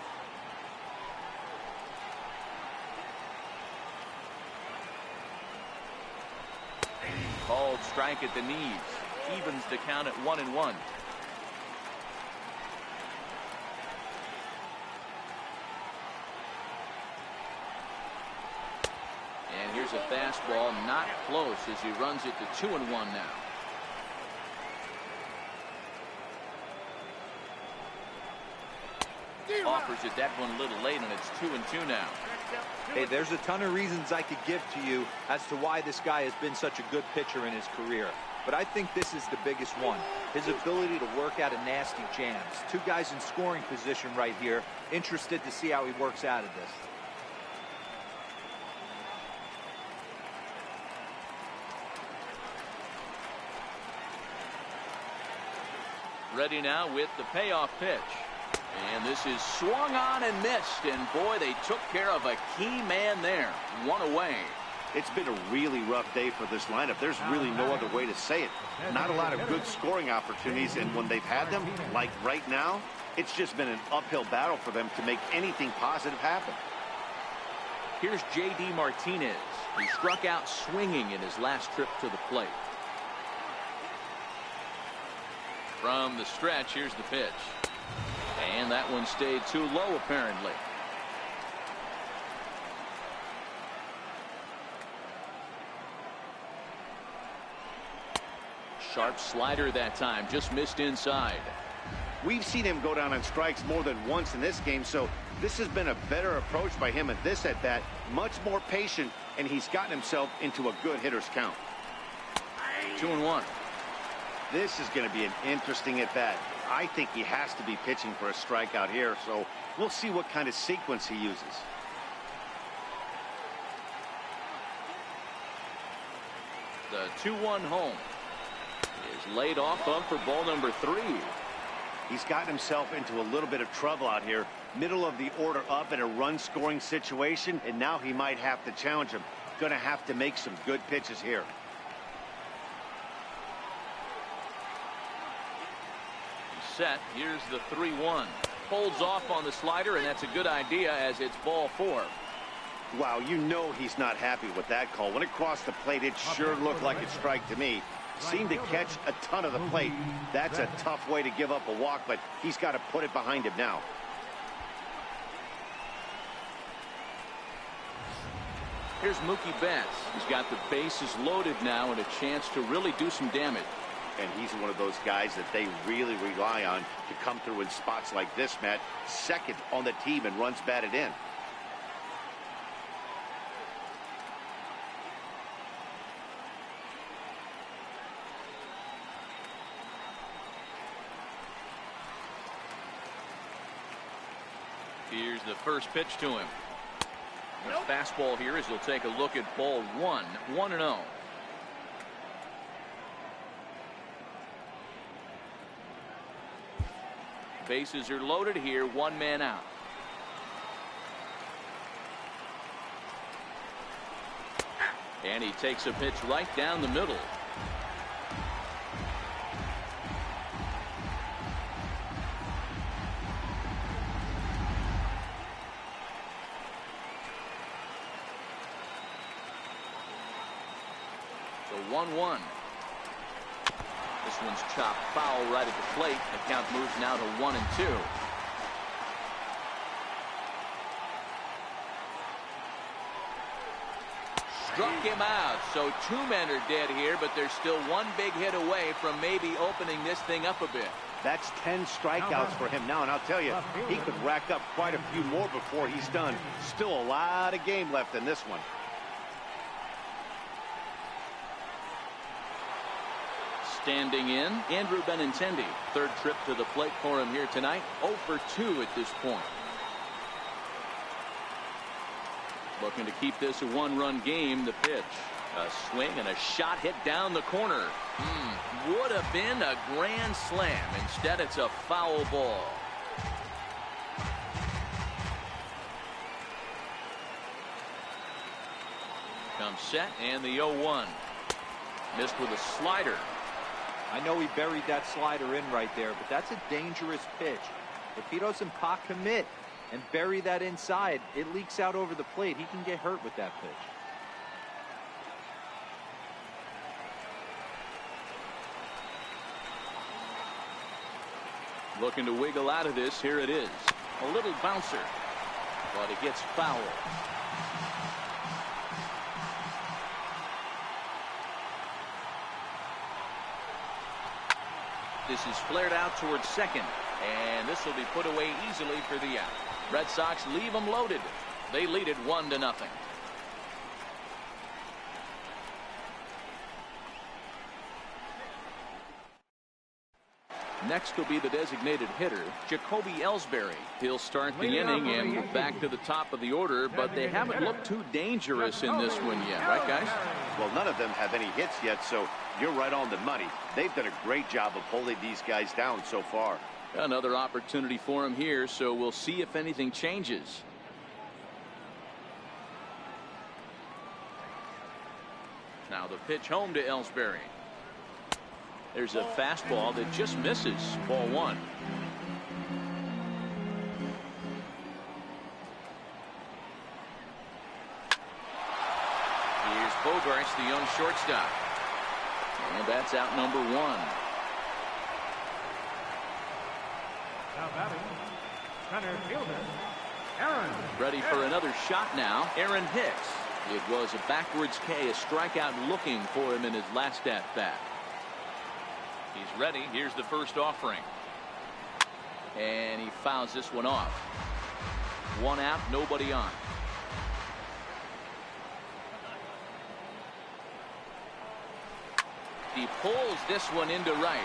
Called strike at the knees. Evens the count at 1-1. And here's a fastball, not close, as he runs it to 2-1 now. Offers it that one a little late, and it's 2-2 now. Hey, there's a ton of reasons I could give to you as to why this guy has been such a good pitcher in his career. But I think this is the biggest one. His ability to work out of nasty jams. 2 guys in scoring position right here. Interested to see how he works out of this. Ready now with the payoff pitch. And this is swung on and missed. And boy, they took care of a key man there. 1 away. It's been a really rough day for this lineup. There's really no other way to say it. Not a lot of good scoring opportunities, and when they've had them, like right now, it's just been an uphill battle for them to make anything positive happen. Here's J.D. Martinez, who struck out swinging in his last trip to the plate. From the stretch, here's the pitch. And that one stayed too low, apparently. Sharp slider that time, just missed inside. We've seen him go down on strikes more than once in this game, so this has been a better approach by him at this at-bat. Much more patient, and he's gotten himself into a good hitter's count. 2-1. This is going to be an interesting at-bat. I think he has to be pitching for a strikeout here, so we'll see what kind of sequence he uses. The 2-1 home. He's laid off for ball number 3. He's gotten himself into a little bit of trouble out here. Middle of the order up in a run-scoring situation, and now he might have to challenge him. Going to have to make some good pitches here. He's set. Here's the 3-1. Holds off on the slider, and that's a good idea as it's ball 4. Wow, you know he's not happy with that call. When it crossed the plate, it sure looked like a strike to me. Seemed to catch a ton of the plate. That's a tough way to give up a walk, but he's got to put it behind him now. Here's Mookie Betts. He's got the bases loaded now and a chance to really do some damage. And he's one of those guys that they really rely on to come through in spots like this, Matt. Second on the team and runs batted in. Here's the first pitch to him. His fastball here as he'll take a look at ball 1, 1-0. Bases are loaded here, 1 man out. And he takes a pitch right down the middle. So 1-1. This one's chopped foul right at the plate. The count moves now to 1-2. Struck him out. So 2 men are dead here, but there's still 1 big hit away from maybe opening this thing up a bit. That's 10 strikeouts for him now, and I'll tell you, he could rack up quite a few more before he's done. Still a lot of game left in this one. Standing in, Andrew Benintendi. 3rd trip to the plate for him here tonight. 0 for 2 at this point. Looking to keep this a 1-run game. The pitch. A swing and a shot hit down the corner. Would have been a grand slam. Instead, it's a foul ball. Comes set and the 0-1. Missed with a slider. I know he buried that slider in right there, but that's a dangerous pitch. If he doesn't pot commit and bury that inside, it leaks out over the plate. He can get hurt with that pitch. Looking to wiggle out of this. Here it is. A little bouncer, but it gets foul. This is flared out towards second, and this will be put away easily for the out. Red Sox leave them loaded. They lead it 1-0. Next will be the designated hitter, Jacoby Ellsbury. He'll start the inning and move back to the top of the order, but they haven't looked too dangerous in this one yet, right, guys? Well, none of them have any hits yet, so you're right on the money. They've done a great job of holding these guys down so far. Another opportunity for him here, so we'll see if anything changes. Now the pitch home to Ellsbury. There's a fastball that just misses. Ball 1. Here's Bogarts, the young shortstop. And that's out number 1. Now batting, center fielder, Aaron. Ready for another shot now. Aaron Hicks. It was a backwards K, a strikeout looking for him in his last at-bat. He's ready. Here's the first offering. And he fouls this one off. 1 out, nobody on. He pulls this one into right.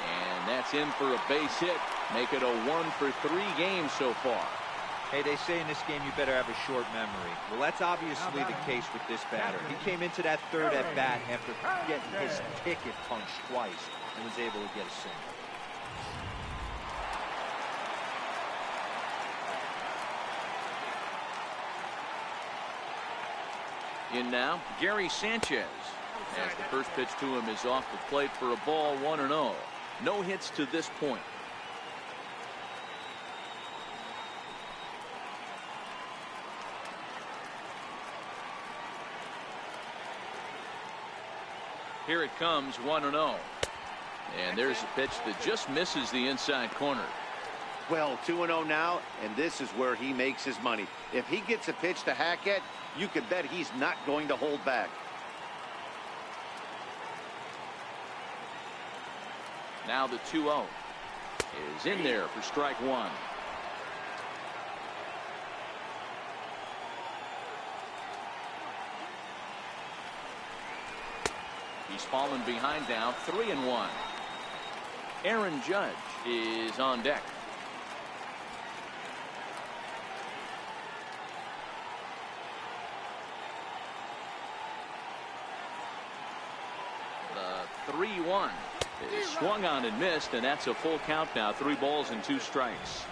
And that's in for a base hit. Make it a 1 for 3 game so far. Hey, they say in this game you better have a short memory. Well, that's obviously the case with this batter. He came into that third at bat after getting his ticket punched twice and was able to get a single. In now, Gary Sanchez. As the first pitch to him is off the plate for a ball, 1-0. No hits to this point. Here it comes, 1-0. And there's a pitch that just misses the inside corner. Well, 2-0 now, and this is where he makes his money. If he gets a pitch to hack at, you can bet he's not going to hold back. Now the 2-0 is in there for strike one. He's fallen behind now, 3-1. Aaron Judge is on deck. The 3-1 is swung on and missed, and that's a full count now. 3 balls and 2 strikes.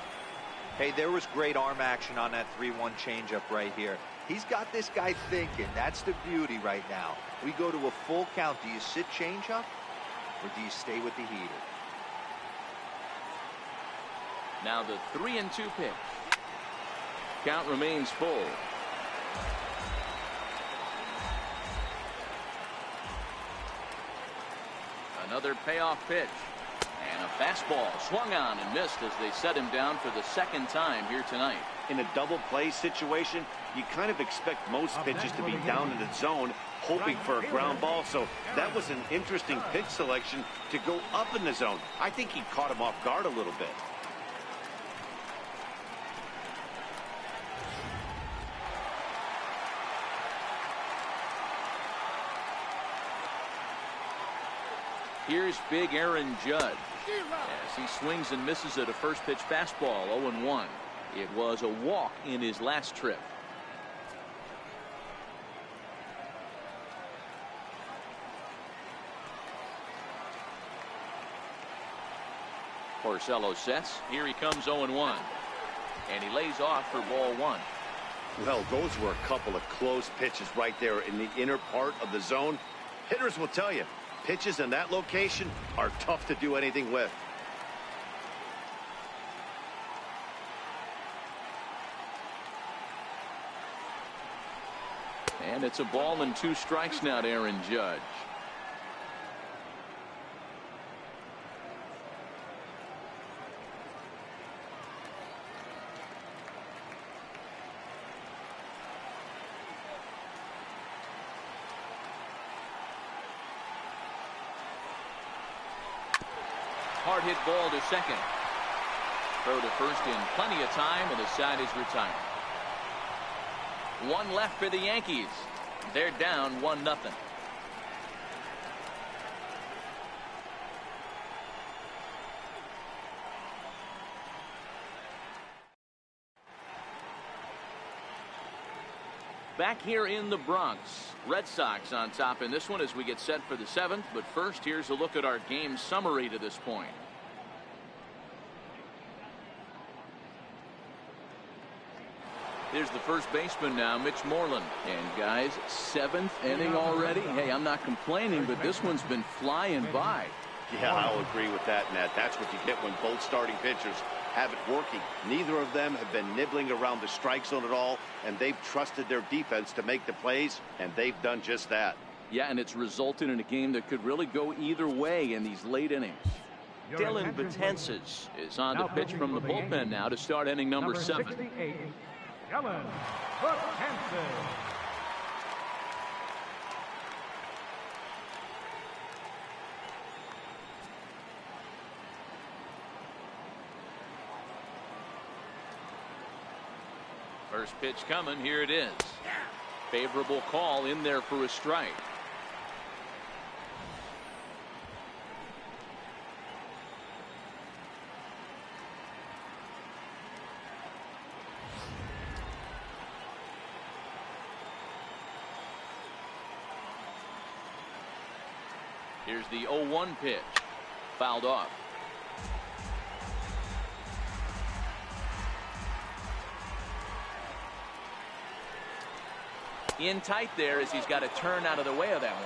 Hey, there was great arm action on that 3-1 changeup right here. He's got this guy thinking. That's the beauty right now. We go to a full count. Do you sit changeup or do you stay with the heater? Now the 3-2 pitch. Count remains full. Another payoff pitch. And a fastball swung on and missed as they set him down for the second time here tonight. In a double play situation, you kind of expect most pitches to be down in the zone, hoping for a ground ball. So that was an interesting pitch selection to go up in the zone. I think he caught him off guard a little bit. Here's big Aaron Judge as he swings and misses at a first pitch fastball, 0-1. It was a walk in his last trip. Porcello sets. Here he comes, 0-1. And he lays off for ball 1. Well, those were a couple of close pitches right there in the inner part of the zone. Hitters will tell you, pitches in that location are tough to do anything with. And it's a ball and 2 strikes now to Aaron Judge. Hard hit ball to second. Throw to first in plenty of time, and the side is retired. 1 left for the Yankees. They're down 1-0. Back here in the Bronx, Red Sox on top in this one as we get set for the 7th. But first, here's a look at our game summary to this point. Here's the first baseman now, Mitch Moreland. And guys, 7th inning already. Hey, I'm not complaining, but this one's been flying by. Yeah, I'll agree with that, Matt. That's what you get when both starting pitchers have it working. Neither of them have been nibbling around the strike zone at all, and they've trusted their defense to make the plays, and they've done just that. Yeah, and it's resulted in a game that could really go either way in these late innings. Dylan Betances is on to pitch from the bullpen now to start inning number 7. Dylan Betances. First pitch coming. Here it is. Favorable call in there for a strike. Here's the 0-1 pitch. Fouled off. In tight there as he's got to turn out of the way of that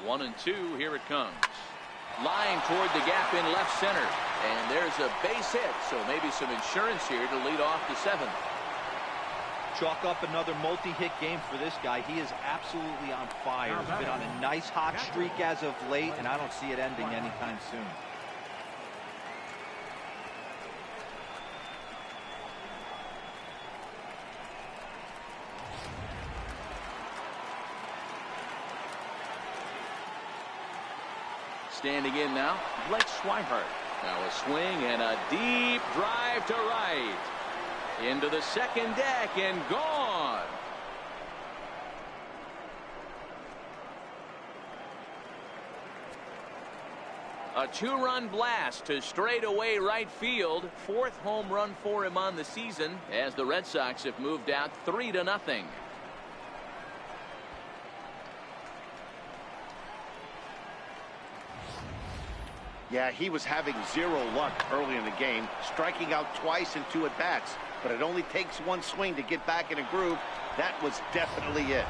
one. 1-2. Here it comes. Line toward the gap in left center. And there's a base hit, so maybe some insurance here to lead off the 7th. Chalk up another multi-hit game for this guy. He is absolutely on fire. He's been on a nice hot streak as of late, and I don't see it ending anytime soon. Standing in now, Blake Swihart. Now a swing and a deep drive to right. Into the second deck and gone. A 2-run blast to straightaway right field. 4th home run for him on the season as the Red Sox have moved out 3-0. Yeah, he was having zero luck early in the game, striking out twice in 2 at-bats. But it only takes one swing to get back in a groove. That was definitely it.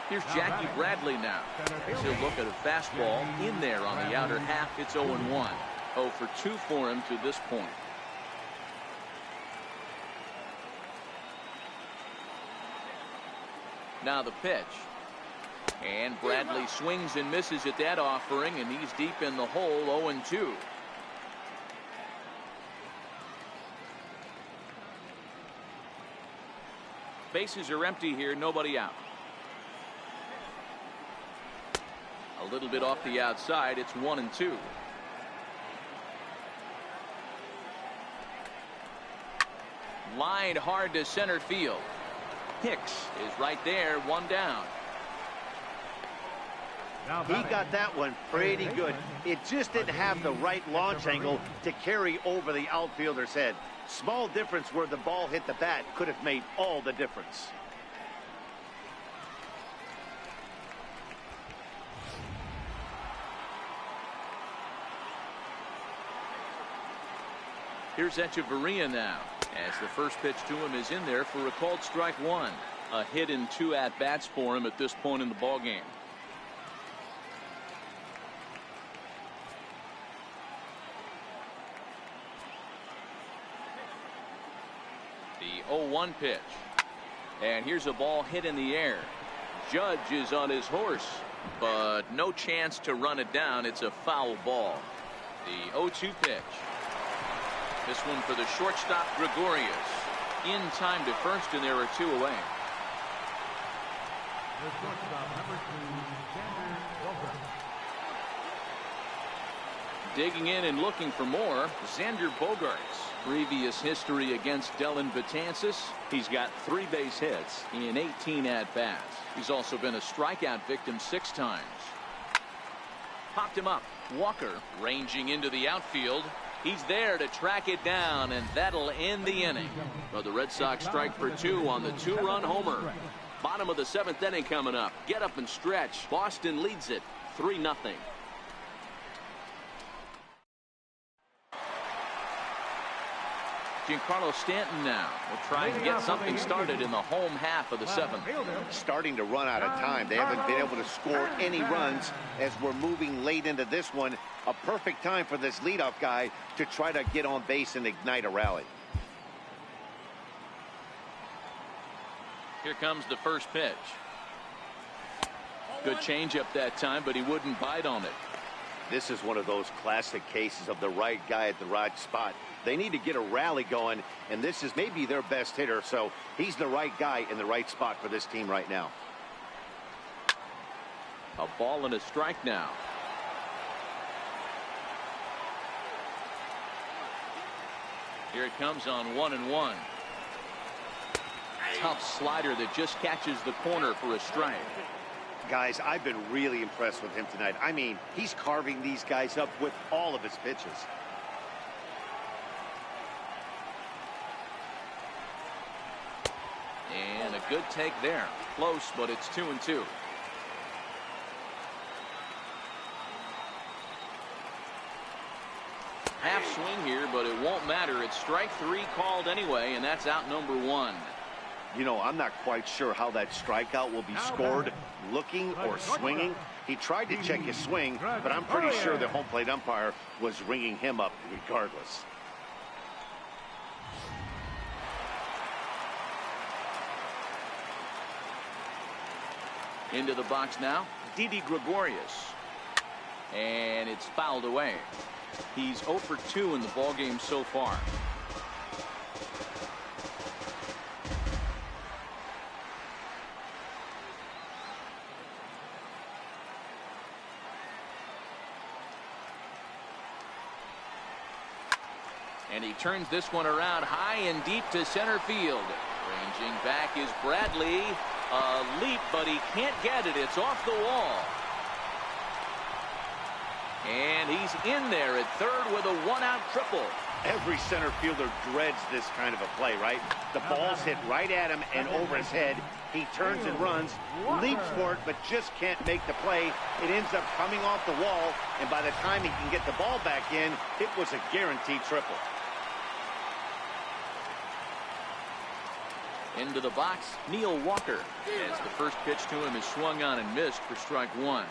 Here's Jackie Bradley now. He'll look at a fastball in there on the outer half. It's 0-1. 0 for 2 for him to this point. Now the pitch. And Bradley swings and misses at that offering, and he's deep in the hole. 0-2. Bases are empty here, nobody out. A little bit off the outside. It's 1-2. Lined hard to center field. Hicks is right there, 1 down. He got that one pretty good. It just didn't have the right launch angle to carry over the outfielder's head. Small difference where the ball hit the bat could have made all the difference. Here's Echeverria now, as the first pitch to him is in there for a called strike 1. A hit in 2 at-bats for him at this point in the ballgame. The 0-1 pitch. And here's a ball hit in the air. Judge is on his horse, but no chance to run it down. It's a foul ball. The 0-2 pitch. This one for the shortstop, Gregorius. In time to first, and there are 2 away. The shortstop, number 2, Xander Bogaerts. Digging in and looking for more, Xander Bogaerts. Previous history against Dellin Betances. He's got 3 base hits in 18 at-bats. He's also been a strikeout victim 6 times. Popped him up. Walker ranging into the outfield. He's there to track it down, and that'll end the inning. But the Red Sox strike for 2 on the 2-run homer. Bottom of the 7th inning coming up. Get up and stretch. Boston leads it 3-0. Giancarlo Stanton now will try and get something started in the home half of the 7th. Starting to run out of time. They haven't been able to score any runs as we're moving late into this one. A perfect time for this leadoff guy to try to get on base and ignite a rally. Here comes the first pitch. Good changeup that time, but he wouldn't bite on it. This is one of those classic cases of the right guy at the right spot. They need to get a rally going, and this is maybe their best hitter, so he's the right guy in the right spot for this team right now. A ball and a strike now. Here it comes on 1-1. Tough slider that just catches the corner for a strike. Guys, I've been really impressed with him tonight. I mean, he's carving these guys up with all of his pitches. Good take there. Close, but it's 2-2. Half swing here, but it won't matter. It's strike 3 called anyway, and that's out number 1. You know, I'm not quite sure how that strikeout will be scored, looking or swinging. He tried to check his swing, but I'm pretty sure the home plate umpire was ringing him up regardless. Into the box now, Didi Gregorius. And it's fouled away. He's 0 for 2 in the ballgame so far. And he turns this one around high and deep to center field. Ranging back is Bradley. A leap, but he can't get it. It's off the wall. And he's in there at third with a one-out triple. Every center fielder dreads this kind of a play, right? The ball's hit right at him and over his head. He turns and runs, leaps for it, but just can't make the play. It ends up coming off the wall, and by the time he can get the ball back in, it was a guaranteed triple. Into the box, Neil Walker. As the first pitch to him is swung on and missed for strike 1.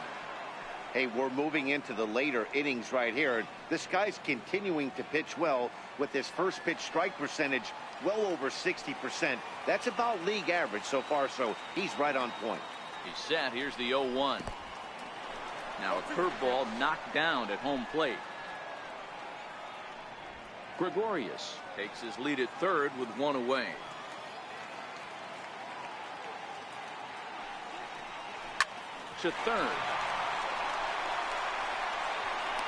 Hey, we're moving into the later innings right here. This guy's continuing to pitch well with his first pitch strike percentage well over 60%. That's about league average so far, so he's right on point. He's set. Here's the 0-1. Now a curveball knocked down at home plate. Gregorius takes his lead at third with one away. To third.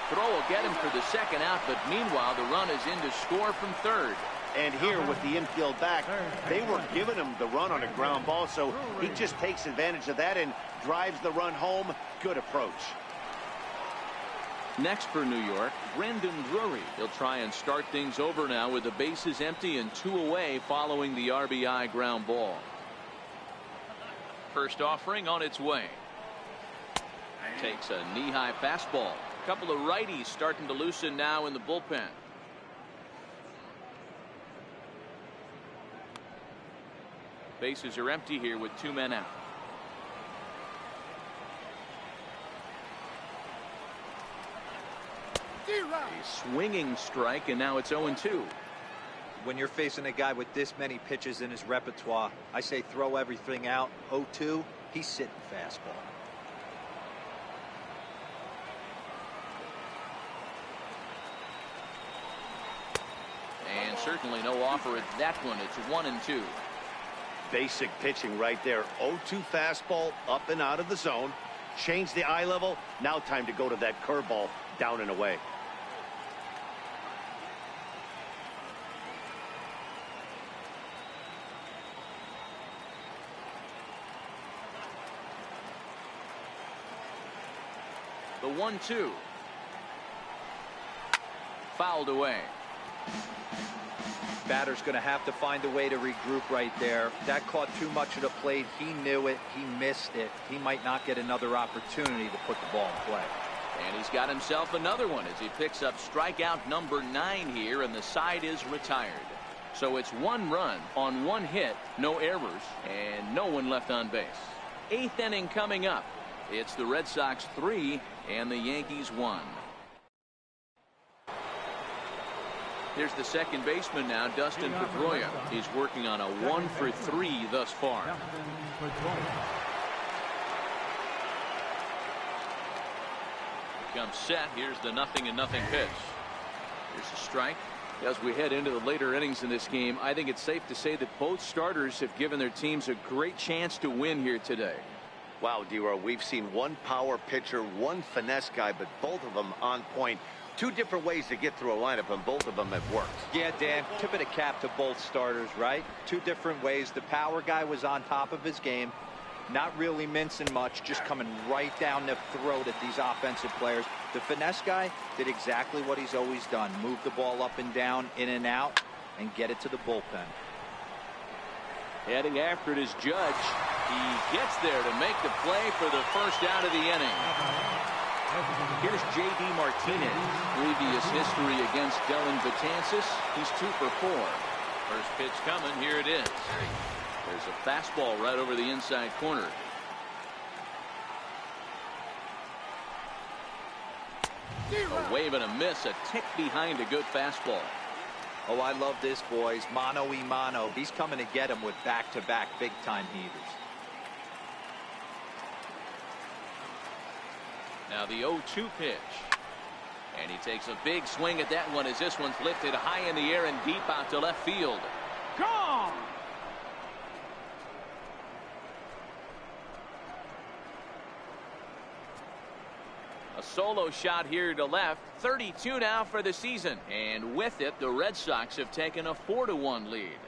Throw will get him for the second out, but meanwhile the run is in to score from third. And here with the infield back, they were giving him the run on a ground ball, so he just takes advantage of that and drives the run home. Good approach. Next for New York, Brendan Drury. He'll try and start things over now with the bases empty and 2 away following the RBI ground ball. First offering on its way. Takes a knee-high fastball. A couple of righties starting to loosen now in the bullpen. Bases are empty here with 2 men out. A swinging strike, and now it's 0-2. When you're facing a guy with this many pitches in his repertoire, I say throw everything out. 0-2, he's sitting fastball. And certainly no offer at that one. It's 1-2. Basic pitching right there. 0-2 fastball up and out of the zone. Change the eye level. Now time to go to that curveball down and away. The 1-2. Fouled away. Batter's going to have to find a way to regroup right there. That caught too much of the plate. He knew it. He missed it. He might not get another opportunity to put the ball in play. And he's got himself another one as he picks up strikeout number 9 here, and the side is retired. So it's 1 run on 1 hit, no errors, and no one left on base. 8th inning coming up. It's the Red Sox 3 and the Yankees 1. Here's the second baseman now, Dustin Pedroia. He's working on a 1 for 3 thus far. Comes set. Here's the 0-0 pitch. Here's a strike. As we head into the later innings in this game, I think it's safe to say that both starters have given their teams a great chance to win here today. Wow, D-Row, we've seen one power pitcher, one finesse guy, but both of them on point. 2 different ways to get through a lineup, and both of them have worked. Yeah, Dan, tip of the cap to both starters, right? 2 different ways. The power guy was on top of his game, not really mincing much, just coming right down the throat at these offensive players. The finesse guy did exactly what he's always done. Move the ball up and down, in and out, and get it to the bullpen. Heading after it is Judge. He gets there to make the play for the first out of the inning. Here's J.D. Martinez. Previous history against Dylan Betances. He's 2 for 4. First pitch coming. Here it is. There's a fastball right over the inside corner. A wave and a miss. A tick behind a good fastball. Oh, I love this, boys. Mano-y-mano. He's coming to get him with back-to-back big-time heaters. Now the 0-2 pitch. And he takes a big swing at that one as this one's lifted high in the air and deep out to left field. Gone! A solo shot here to left. 32 now for the season. And with it, the Red Sox have taken a 4-1 lead.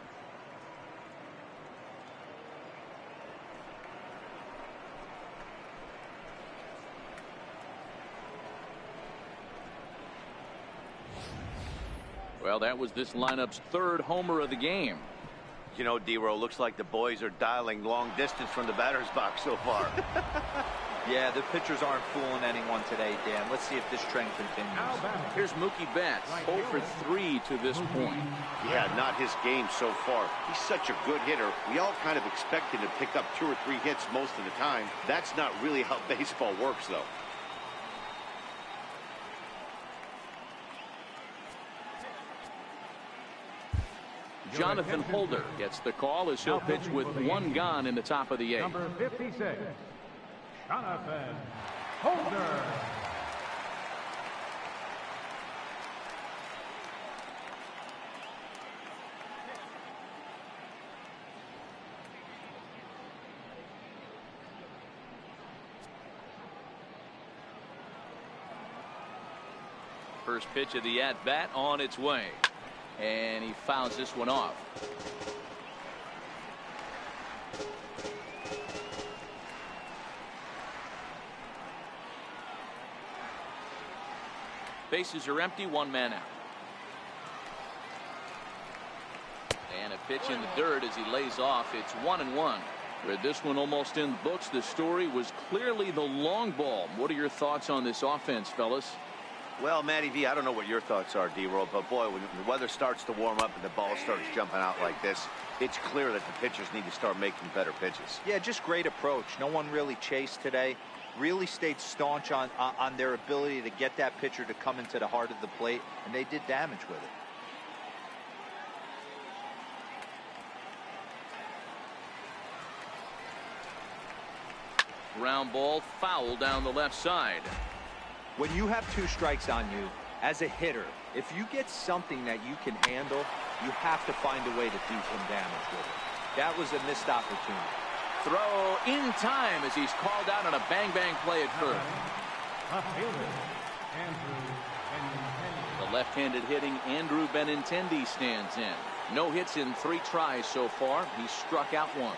Well, that was this lineup's 3rd homer of the game. You know, D-Row, looks like the boys are dialing long distance from the batter's box so far. Yeah, the pitchers aren't fooling anyone today, Dan. Let's see if this trend continues. Here's Mookie Betts, 0 for 3 to this point. Yeah, not his game so far. He's such a good hitter. We all kind of expect him to pick up 2 or 3 hits most of the time. That's not really how baseball works, though. Jonathan Holder gets the call as he'll pitch with 1 gone in the top of the 8th. Number 56, Jonathan Holder. First pitch of the at-bat on its way. And he fouls this one off. Bases are empty, 1 man out. And a pitch in the dirt as he lays off. It's 1-1. With this one almost in the books, the story was clearly the long ball. What are your thoughts on this offense, fellas? Well, Matty V, I don't know what your thoughts are, D-Roll, but boy, when the weather starts to warm up and the ball starts jumping out like this, it's clear that the pitchers need to start making better pitches. Yeah, just great approach. No one really chased today. Really stayed staunch on their ability to get that pitcher to come into the heart of the plate, and they did damage with it. Ground ball, foul down the left side. When you have 2 strikes on you, as a hitter, if you get something that you can handle, you have to find a way to do some damage with it. That was a missed opportunity. Throw in time as he's called out on a bang-bang play at first. The left-handed hitting Andrew Benintendi stands in. No hits in 3 tries so far. He struck out once.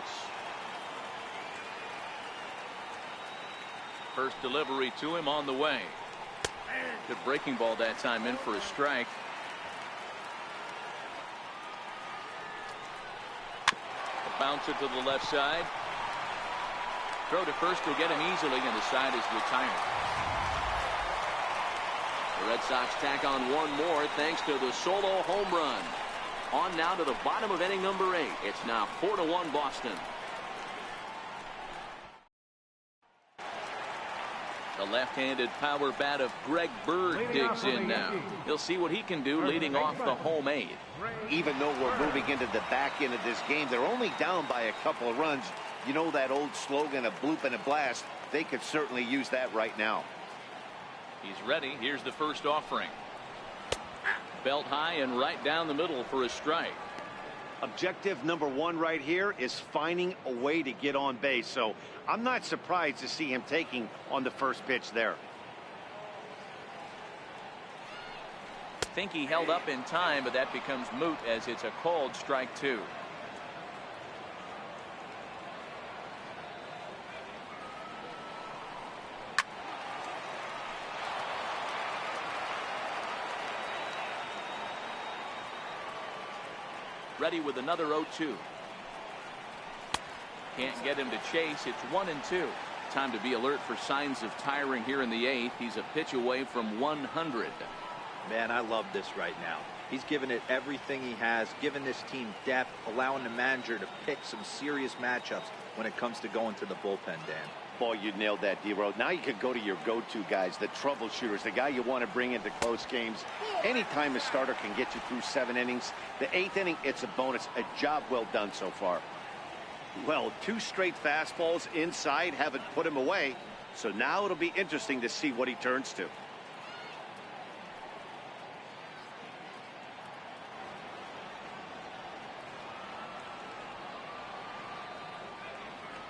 First delivery to him on the way. Good breaking ball that time, in for a strike. A bouncer to the left side. Throw to first will get him easily, and the side is retired. The Red Sox tack on 1 more thanks to the solo home run. On now to the bottom of inning number 8. It's now 4-1 Boston. The left-handed power bat of Greg Bird digs in now. He'll see what he can do leading off the home 8. Even though we're moving into the back end of this game, they're only down by a couple of runs. You know that old slogan, a bloop and a blast? They could certainly use that right now. He's ready. Here's the first offering. Belt high and right down the middle for a strike. Objective number 1 right here is finding a way to get on base. So I'm not surprised to see him taking on the first pitch there. I think he held up in time, but that becomes moot as it's a called strike 2. Ready with another 0-2. Can't get him to chase. It's 1-2. Time to be alert for signs of tiring here in the 8th. He's a pitch away from 100. Man, I love this right now. He's given it everything he has, given this team depth, allowing the manager to pick some serious matchups when it comes to going to the bullpen, Dan. Boy, you nailed that, D-Row. Now you could go to your go-to guys, the troubleshooters, the guy you want to bring into close games. Anytime a starter can get you through 7 innings, the 8th inning, it's a bonus. A job well done so far. Well, 2 straight fastballs inside haven't put him away. So now it'll be interesting to see what he turns to.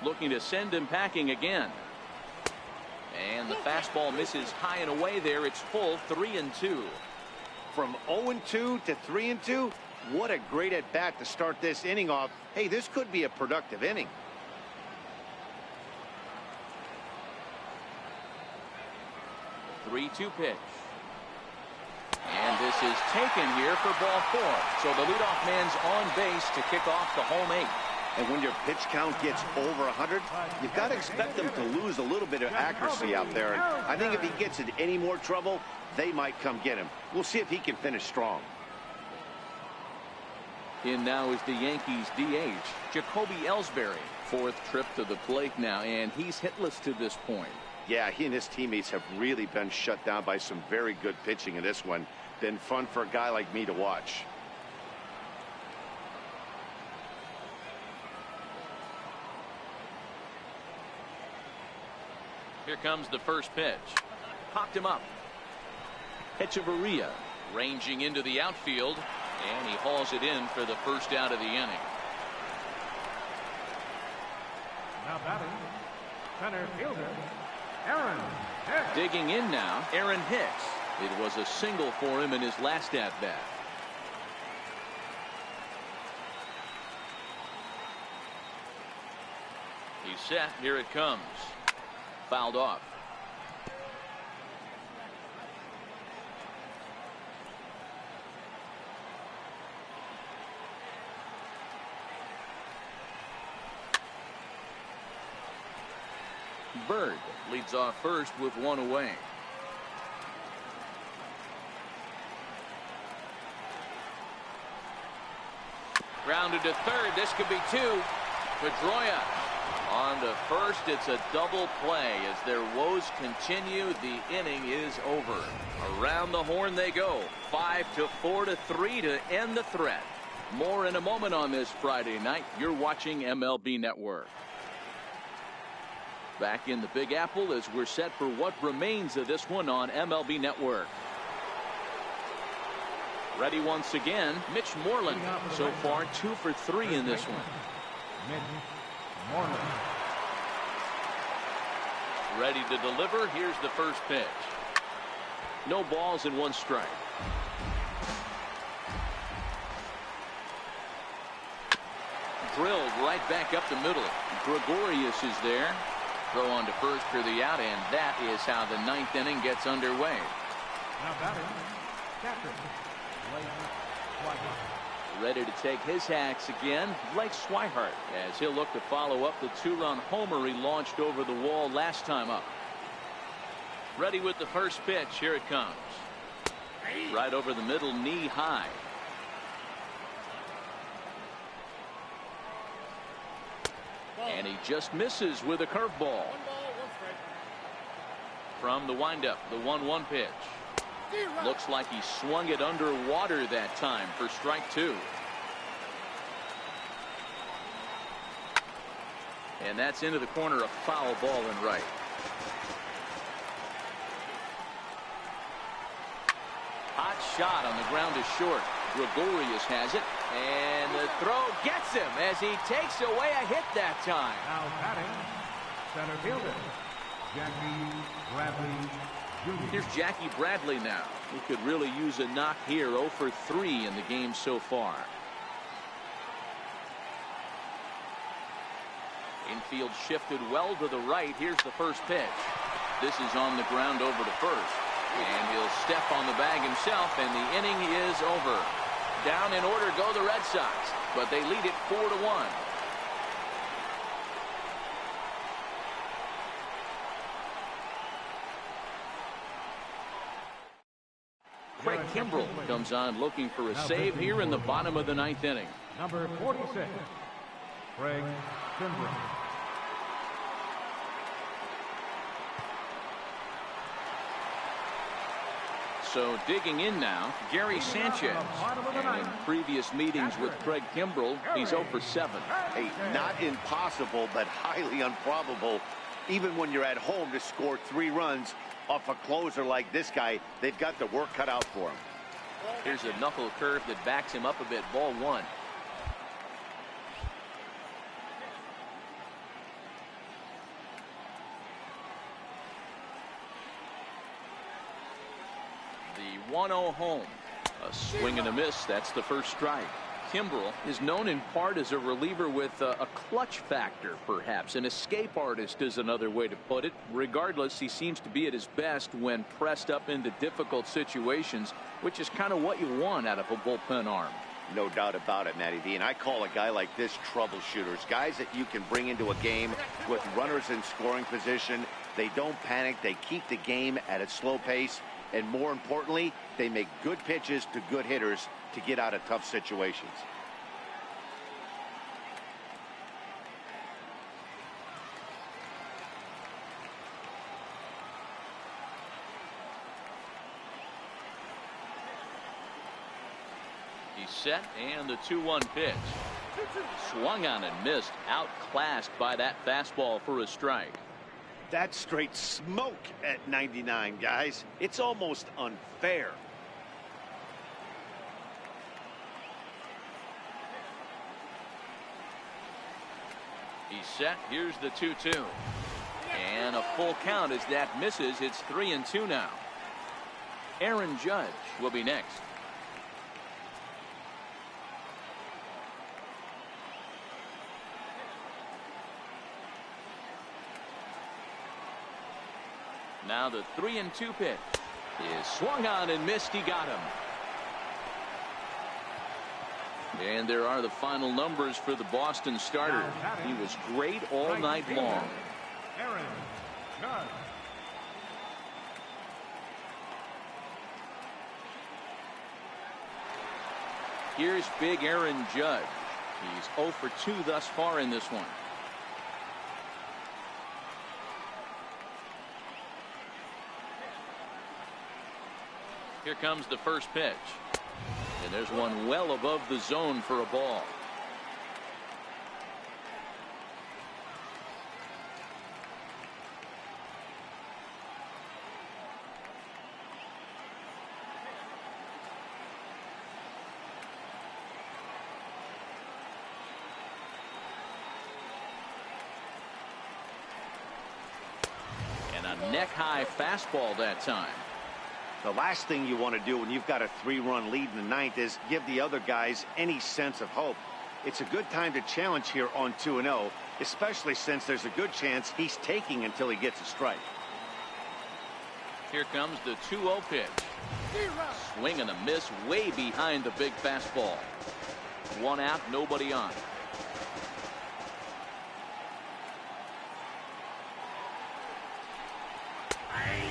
Looking to send him packing again. And the fastball misses high and away there. It's full, 3-2. From 0-2 to 3-2, what a great at-bat to start this inning off. Hey, this could be a productive inning. The 3-2 pitch. And this is taken here for ball 4. So the leadoff man's on base to kick off the home 8. And when your pitch count gets over 100, you've got to expect them to lose a little bit of accuracy out there. And I think if he gets in any more trouble, they might come get him. We'll see if he can finish strong. In now is the Yankees DH, Jacoby Ellsbury. 4th trip to the plate now, and he's hitless to this point. Yeah, he and his teammates have really been shut down by some very good pitching in this one. Been fun for a guy like me to watch. Here comes the first pitch. Popped him up. Echeverria ranging into the outfield, and he hauls it in for the first out of the inning. Now batting, center fielder, Aaron Hicks. Digging in now, Aaron Hicks. It was a single for him in his last at-bat. He's set. Here it comes. Fouled off. Bird leads off first with 1 away. Grounded to third. This could be 2. Pedroia on to first. It's a double play as their woes continue. The inning is over. Around the horn they go. 5-4 to 3 to end the threat. More in a moment on this Friday night. You're watching MLB Network. Back in the Big Apple as we're set for what remains of this one on MLB Network. Ready once again, Mitch Moreland. So far 2 for 3 in this one. Mitch Moreland. Ready to deliver. Here's the first pitch. No balls and 1 strike. Drilled right back up the middle. Gregorius is there. Throw on to first for the out, and that is how the 9th inning gets underway. Now batting, captain, Blake Swihart. Ready to take his hacks again, Blake Swihart, as he'll look to follow up the 2-run homer he launched over the wall last time up. Ready with the first pitch. Here it comes. Right over the middle, knee high. And he just misses with a curveball. From the windup, the 1-1 pitch. Looks like he swung it underwater that time for strike 2. And that's into the corner, a foul ball and right. Hot shot on the ground is short. Gregorius has it, and the throw gets him as he takes away a hit that time. Now batting, center fielder, Jackie Bradley Jr. Here's Jackie Bradley now. He could really use a knock here. 0 for 3 in the game so far. Infield shifted well to the right. Here's the first pitch. This is on the ground over to first. And he'll step on the bag himself, and the inning is over. Down in order go the Red Sox, but they lead it 4-1. Craig Kimbrell comes on looking for a save here in the bottom of the ninth inning. Number 46, Craig Kimbrell. So digging in now, Gary Sanchez. And in previous meetings with Craig Kimbrell, he's 0 for 7. Hey, not impossible, but highly improbable. Even when you're at home to score 3 runs off a closer like this guy, they've got the work cut out for him. Here's a knuckle curve that backs him up a bit. Ball 1. The 1-0 home. A swing and a miss. That's the first strike. Kimbrell is known in part as a reliever with a clutch factor, perhaps. An escape artist is another way to put it. Regardless, he seems to be at his best when pressed up into difficult situations, which is kind of what you want out of a bullpen arm. No doubt about it, Matty V. And I call a guy like this troubleshooters. Guys that you can bring into a game with runners in scoring position. They don't panic. They keep the game at a slow pace. And more importantly, they make good pitches to good hitters to get out of tough situations. He's set, and the 2-1 pitch. Swung on and missed. Outclassed by that fastball for a strike. That's straight smoke at 99, guys. It's almost unfair. He's set. Here's the 2-2. And a full count as that misses. It's 3-2 now. Aaron Judge will be next. Now the 3-2 pitch is swung on and missed. He got him. And there are the final numbers for the Boston starter. He was great all night long. Aaron Judge. Here's big Aaron Judge. He's 0 for 2 thus far in this one. Here comes the first pitch. And there's one well above the zone for a ball. And a neck-high fastball that time. The last thing you want to do when you've got a 3-run lead in the ninth is give the other guys any sense of hope. It's a good time to challenge here on 2-0, especially since there's a good chance he's taking until he gets a strike. Here comes the 2-0 pitch. Swing and a miss way behind the big fastball. 1 out, nobody on.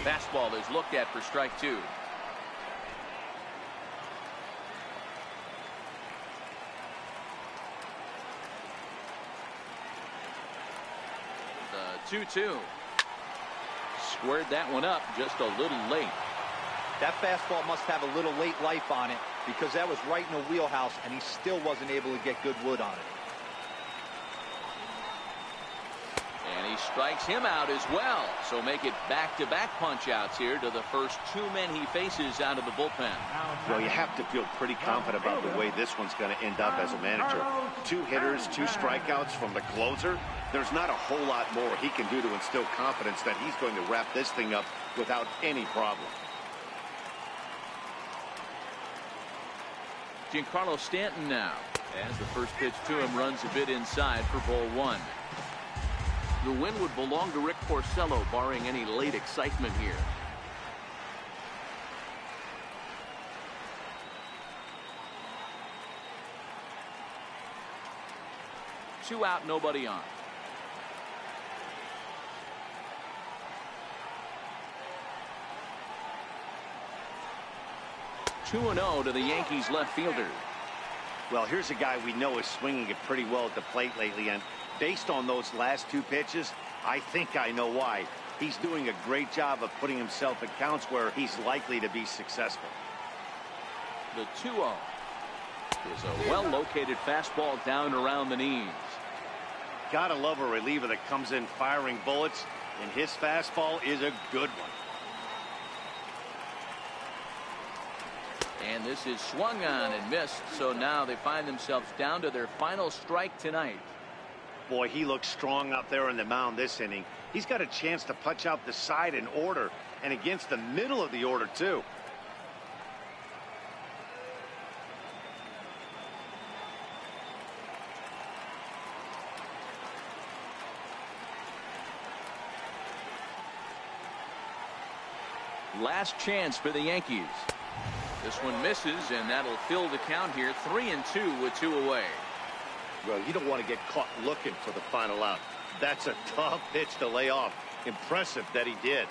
Fastball is looked at for strike 2. The 2-2. Squared that one up just a little late. That fastball must have a little late life on it because that was right in the wheelhouse and he still wasn't able to get good wood on it. And he strikes him out as well. So make it back-to-back punch-outs here to the first 2 men he faces out of the bullpen. Well, you have to feel pretty confident about the way this one's going to end up as a manager. 2 hitters, 2 strikeouts from the closer. There's not a whole lot more he can do to instill confidence that he's going to wrap this thing up without any problem. Giancarlo Stanton now, as the first pitch to him runs a bit inside for ball 1. The win would belong to Rick Porcello, barring any late excitement here. Two out, nobody on. 2-0 to the Yankees left fielder. Well, here's a guy we know is swinging it pretty well at the plate lately, and based on those last two pitches, I think I know why. He's doing a great job of putting himself at counts where he's likely to be successful. The 2-0 is a well-located fastball down around the knees. Gotta love a reliever that comes in firing bullets, and his fastball is a good one. And this is swung on and missed, so now they find themselves down to their final strike tonight. Boy, he looks strong out there on the mound this inning. He's got a chance to punch out the side in order, and against the middle of the order, too. Last chance for the Yankees. This one misses, and that'll fill the count here. 3-2 with 2 away. Well, you don't want to get caught looking for the final out. That's a tough pitch to lay off. Impressive that he did.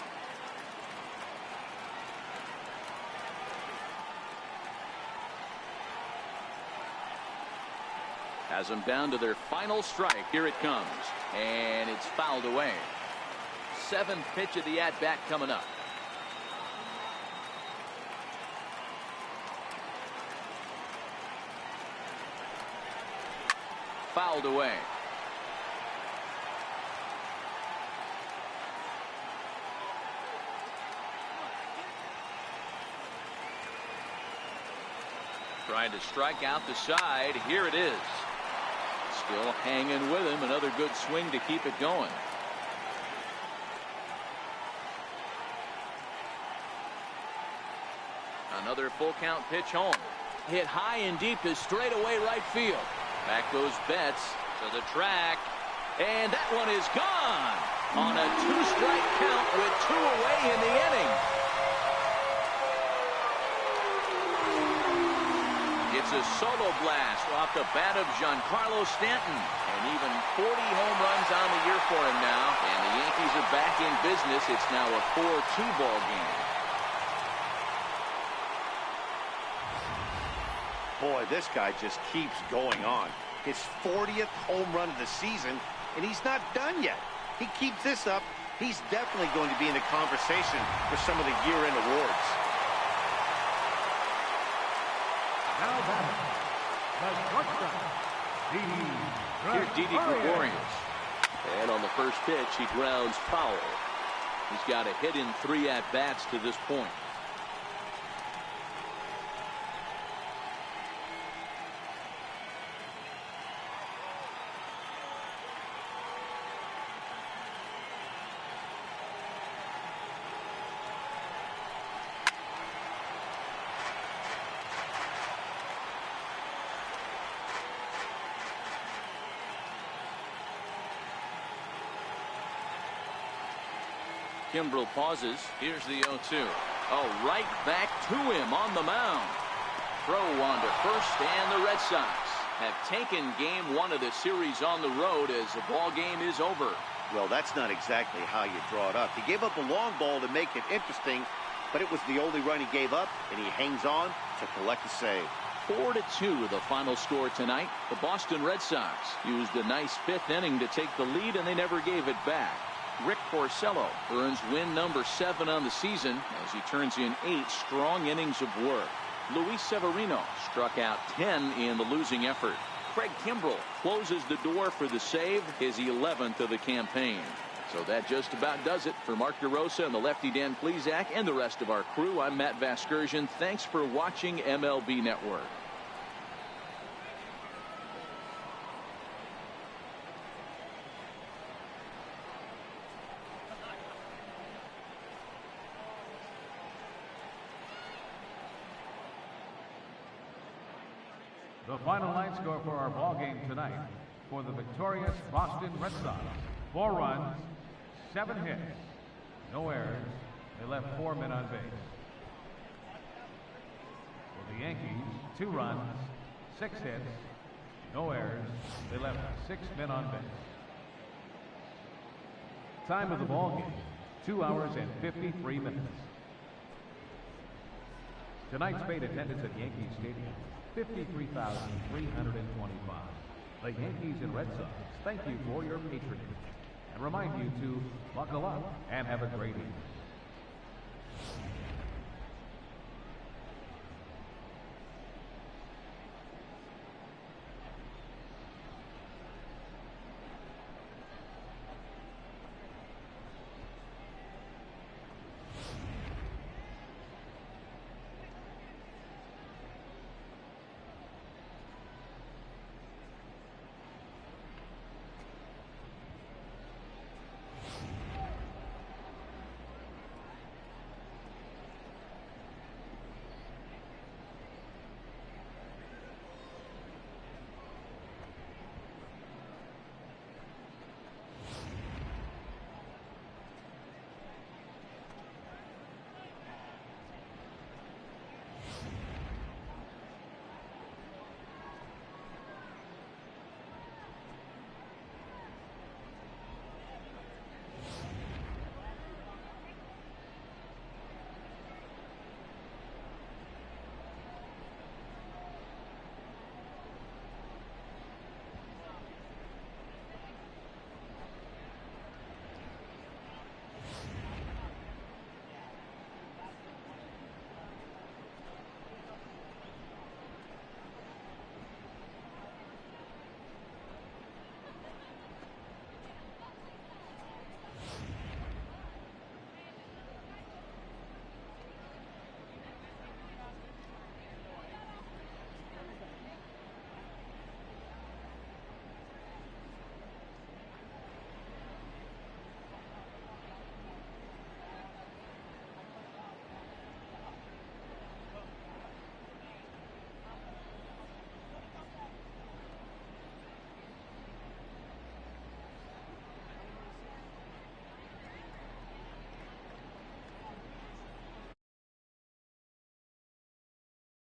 Has them down to their final strike. Here it comes, and it's fouled away. 7th pitch of the at-bat coming up. Fouled away. Trying to strike out the side. Here it is. Still hanging with him. Another good swing to keep it going. Another full count pitch home. Hit high and deep to straightaway right field. Back goes Betts to the track, and that one is gone on a 2-strike count with 2 away in the inning. It's a solo blast off the bat of Giancarlo Stanton, and even 40 home runs on the year for him now, and the Yankees are back in business. It's now a 4-2 ball game. Boy, this guy just keeps going on. His 40th home run of the season, and he's not done yet. He keeps this up, he's definitely going to be in the conversation for some of the year-end awards. Now batting, the shortstop, Here's Didi Gregorius. And on the first pitch, he grounds foul. He's got a hit in 3 at-bats to this point. Kimbrel pauses. Here's the 0-2. Oh, right back to him on the mound. Throw on to first, and the Red Sox have taken game 1 of the series on the road as the ball game is over. Well, that's not exactly how you draw it up. He gave up a long ball to make it interesting, but it was the only run he gave up, and he hangs on to collect a save. 4-2 the final score tonight. The Boston Red Sox used a nice 5th inning to take the lead, and they never gave it back. Rick Porcello earns win number 7 on the season as he turns in 8 strong innings of work. Luis Severino struck out 10 in the losing effort. Craig Kimbrel closes the door for the save, his 11th of the campaign. So that just about does it for Mark DeRosa and the lefty Dan Plesac and the rest of our crew. I'm Matt Vasgersian. Thanks for watching MLB Network. The final line score for our ball game tonight for the victorious Boston Red Sox: 4 runs, 7 hits, no errors. They left 4 men on base. For the Yankees, 2 runs, 6 hits, no errors. They left 6 men on base. Time of the ball game, 2 hours and 53 minutes. Tonight's paid attendance at Yankee Stadium, 53,325. The Yankees and Red Sox thank you for your patronage and remind you to buckle up and have a great evening.